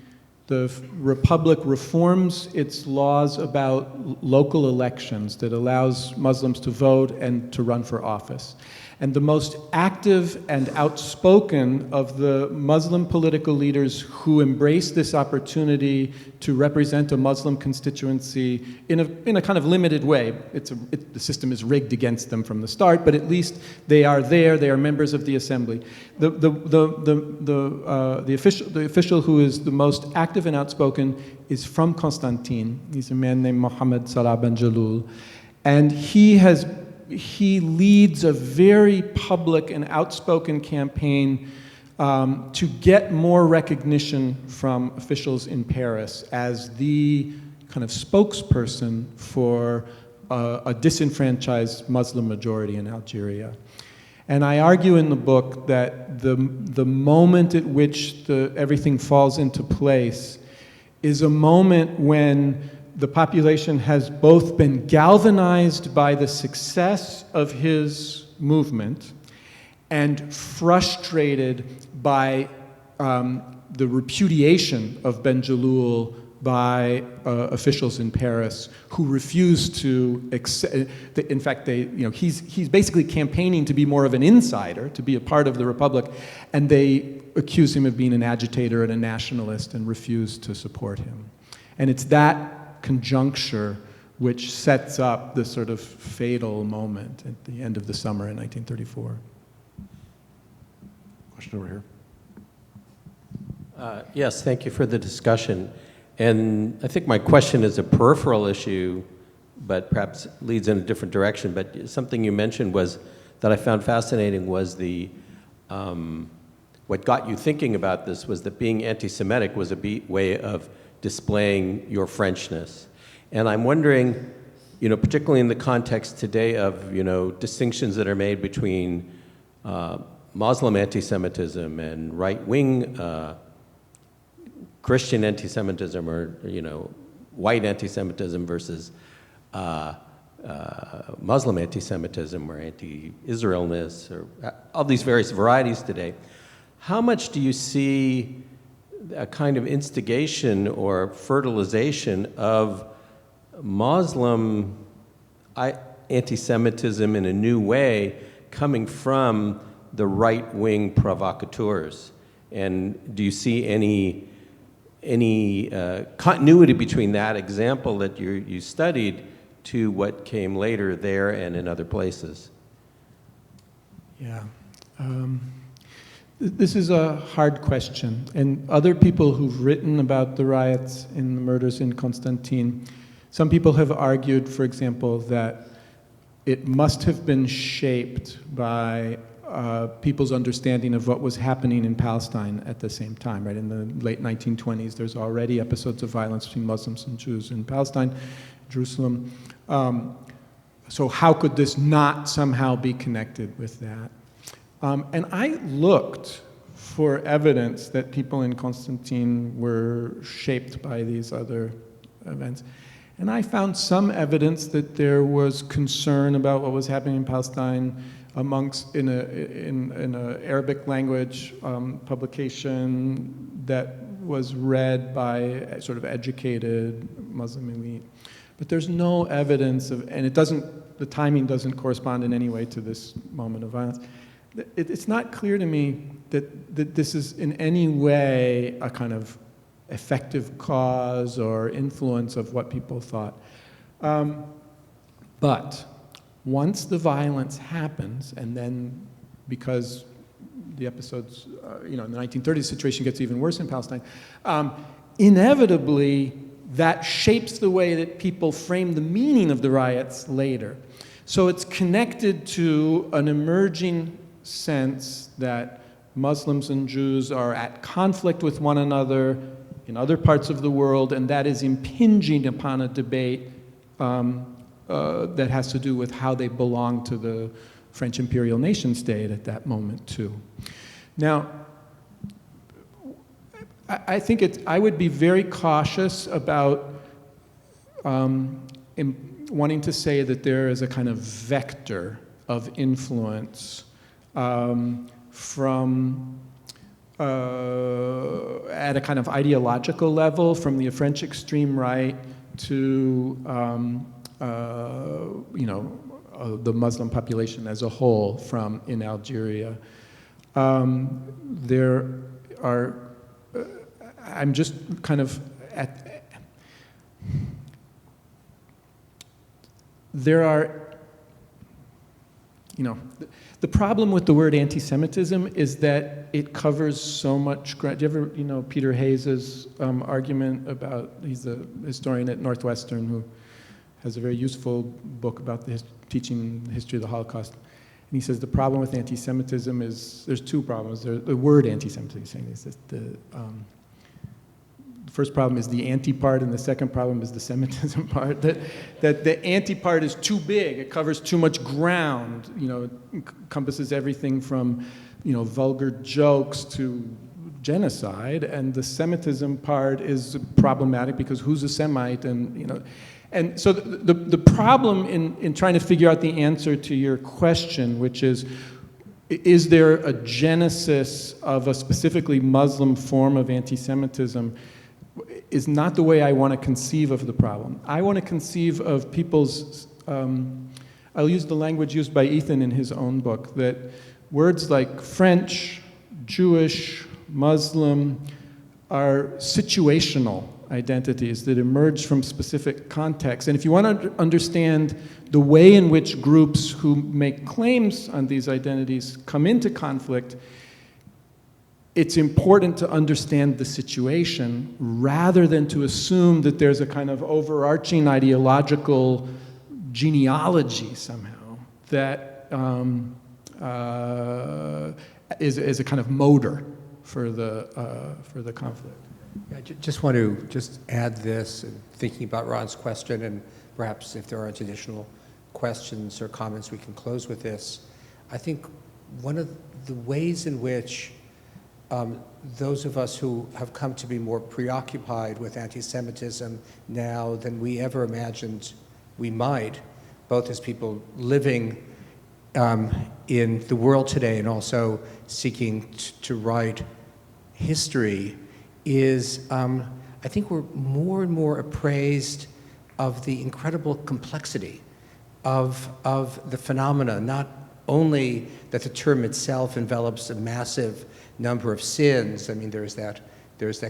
the Republic reforms its laws about local elections that allows Muslims to vote and to run for office. And the most active and outspoken of the Muslim political leaders who embraced this opportunity to represent a Muslim constituency in a kind of limited way. The system is rigged against them from the start, but at least they are there. They are members of the assembly. The official who is the most active and outspoken is from Constantine. He's a man named Mohammed Salah ben Jalul, and he leads a very public and outspoken campaign to get more recognition from officials in Paris as the kind of spokesperson for a disenfranchised Muslim majority in Algeria. And I argue in the book that the moment at which everything falls into place is a moment when the population has both been galvanized by the success of his movement and frustrated by the repudiation of Ben Jalul by officials in Paris who refuse to accept. In fact, he's basically campaigning to be more of an insider, to be a part of the Republic, and they accuse him of being an agitator and a nationalist and refuse to support him. And it's that conjuncture which sets up the sort of fatal moment at the end of the summer in 1934. Question over here. Yes, thank you for the discussion. And I think my question is a peripheral issue, but perhaps leads in a different direction. But something you mentioned was that I found fascinating was what got you thinking about this was that being anti-Semitic was a way of displaying your Frenchness. And I'm wondering, particularly in the context today of, distinctions that are made between Muslim anti-Semitism and right-wing Christian anti-Semitism or, white anti-Semitism versus Muslim anti-Semitism or anti-Israelness or all these various varieties today. How much do you see a kind of instigation or fertilization of Muslim anti-Semitism in a new way coming from the right-wing provocateurs? And do you see any continuity between that example that you studied to what came later there and in other places? Yeah. This is a hard question, and other people who've written about the riots and the murders in Constantine, some people have argued, for example, that it must have been shaped by people's understanding of what was happening in Palestine at the same time, right? In the late 1920s, there's already episodes of violence between Muslims and Jews in Palestine, Jerusalem. So how could this not somehow be connected with that? And I looked for evidence that people in Constantine were shaped by these other events. And I found some evidence that there was concern about what was happening in Palestine in a Arabic language publication that was read by a sort of educated Muslim elite. But there's no evidence and the timing doesn't correspond in any way to this moment of violence. It's not clear to me that this is in any way a kind of effective cause or influence of what people thought. But once the violence happens, and then because the episodes, in the 1930s, situation gets even worse in Palestine, inevitably that shapes the way that people frame the meaning of the riots later. So it's connected to an emerging sense that Muslims and Jews are at conflict with one another in other parts of the world, and that is impinging upon a debate that has to do with how they belong to the French imperial nation state at that moment too. Now, I think I would be very cautious about wanting to say that there is a kind of vector of influence from at a kind of ideological level from the French extreme right to the Muslim population as a whole in Algeria. There are, I'm just kind of there are, the problem with the word anti-Semitism is that it covers so much ground. Do you ever, Peter Hayes's argument about, he's a historian at Northwestern who has a very useful book about teaching the history of the Holocaust. And he says the problem with anti-Semitism is, there's two problems. The word anti-Semitism, he's saying is that the first problem is the anti part, and the second problem is the Semitism part. That the anti part is too big; it covers too much ground. It encompasses everything from, vulgar jokes to genocide. And the Semitism part is problematic because who's a Semite, and so the problem in trying to figure out the answer to your question, which is there a genesis of a specifically Muslim form of anti-Semitism, is not the way I want to conceive of the problem. I want to conceive of people's, I'll use the language used by Ethan in his own book, that words like French, Jewish, Muslim are situational identities that emerge from specific contexts. And if you want to understand the way in which groups who make claims on these identities come into conflict, it's important to understand the situation rather than to assume that there's a kind of overarching ideological genealogy somehow that is a kind of motor for the conflict. I just want to add this, and thinking about Ron's question, and perhaps if there aren't additional questions or comments, we can close with this. I think one of the ways in which those of us who have come to be more preoccupied with anti-Semitism now than we ever imagined we might, both as people living in the world today and also seeking to write history, is I think we're more and more appraised of the incredible complexity of the phenomena, not only that the term itself envelops a massive number of sins. I mean, there's that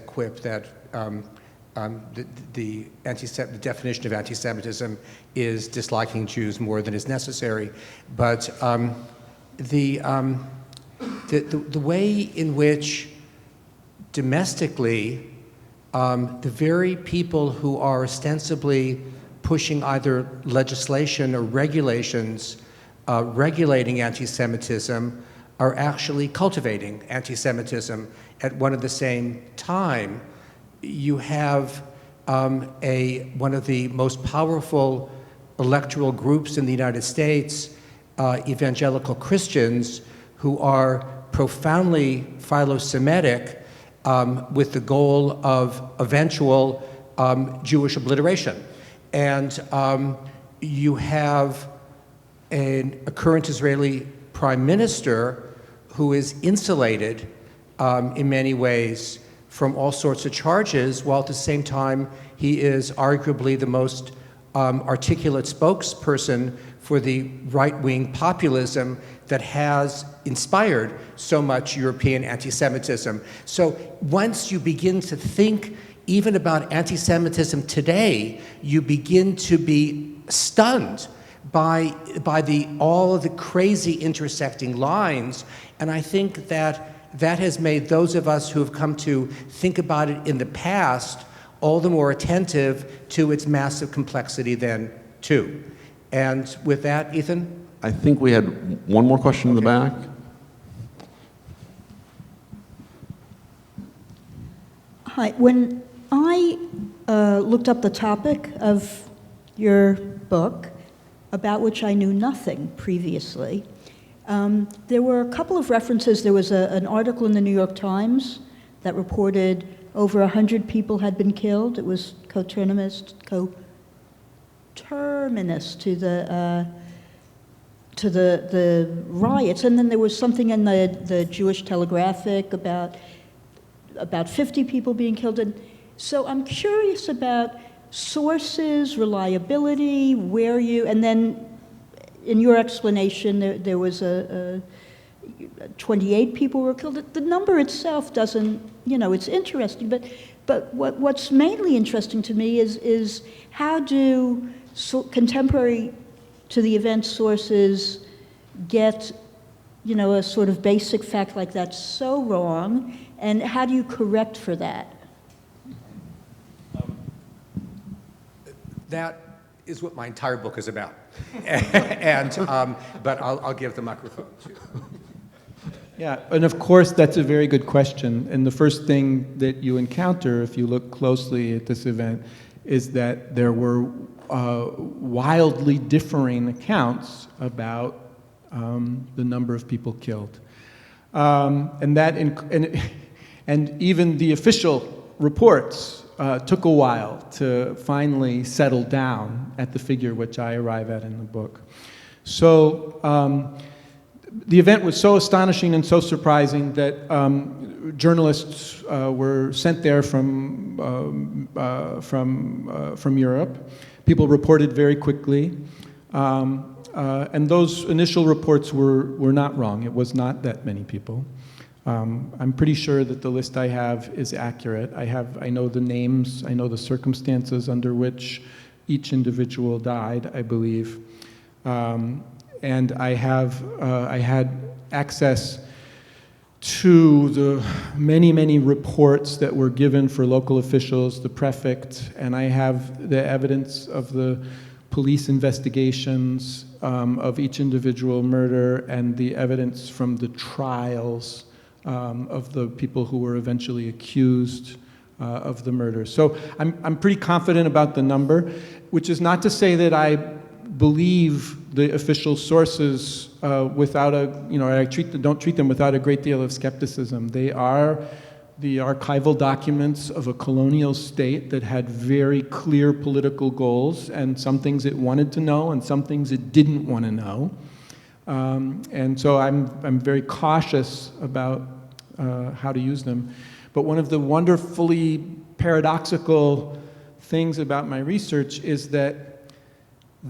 quip that the definition of anti-Semitism is disliking Jews more than is necessary, but the way in which domestically the very people who are ostensibly pushing either legislation or regulations regulating anti-Semitism are actually cultivating anti-Semitism at one and the same time. You have one of the most powerful electoral groups in the United States, evangelical Christians, who are profoundly philo-Semitic with the goal of eventual Jewish obliteration. And you have a current Israeli prime minister who is insulated in many ways from all sorts of charges, while at the same time he is arguably the most articulate spokesperson for the right-wing populism that has inspired so much European anti-Semitism. So once you begin to think even about anti-Semitism today, you begin to be stunned by all of the crazy intersecting lines. And I think that has made those of us who have come to think about it in the past all the more attentive to its massive complexity then, too. And with that, Ethan? I think we had one more question in the back. Hi. When I looked up the topic of your book, about which I knew nothing previously. There were a couple of references. There was an article in the New York Times that reported over 100 people had been killed. It was coterminous to the riots. And then there was something in the Jewish Telegraphic about 50 people being killed. And so I'm curious about sources, reliability, and then in your explanation, there was 28 people were killed. The number itself doesn't, it's interesting, but what's mainly interesting to me is how do contemporary to the event sources get, a sort of basic fact like that so wrong, and how do you correct for that? That is what my entire book is about. But I'll give the microphone to. Yeah, and of course that's a very good question. And the first thing that you encounter if you look closely at this event is that there were wildly differing accounts about the number of people killed. And even the official reports took a while to finally settle down at the figure which I arrive at in the book. So the event was so astonishing and so surprising that journalists were sent there from Europe. People reported very quickly, and those initial reports were not wrong. It was not that many people. I'm pretty sure that the list I have is accurate. I know the names, I know the circumstances under which each individual died, I believe. And I had access to the many, many reports that were given for local officials, the prefect, and I have the evidence of the police investigations of each individual murder and the evidence from the trials of the people who were eventually accused of the murder. So I'm pretty confident about the number, which is not to say that I believe the official sources without don't treat them without a great deal of skepticism. They are the archival documents of a colonial state that had very clear political goals, and some things it wanted to know and some things it didn't want to know. And so I'm very cautious about how to use them. But one of the wonderfully paradoxical things about my research is that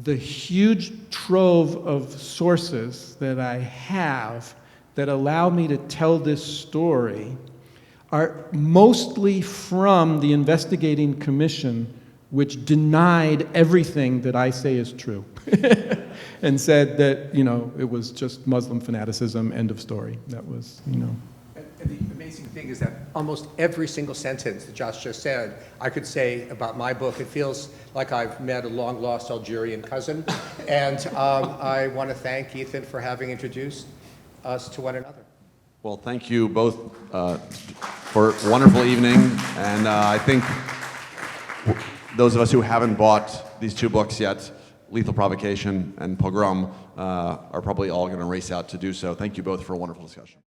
the huge trove of sources that I have that allow me to tell this story are mostly from the investigating commission, which denied everything that I say is true and said that, it was just Muslim fanaticism, end of story. That was, And the amazing thing is that almost every single sentence that Josh just said, I could say about my book. It feels like I've met a long-lost Algerian cousin. And I want to thank Ethan for having introduced us to one another. Well, thank you both for a wonderful evening. And I think those of us who haven't bought these two books yet, Lethal Provocation and Pogrom, are probably all going to race out to do so. Thank you both for a wonderful discussion.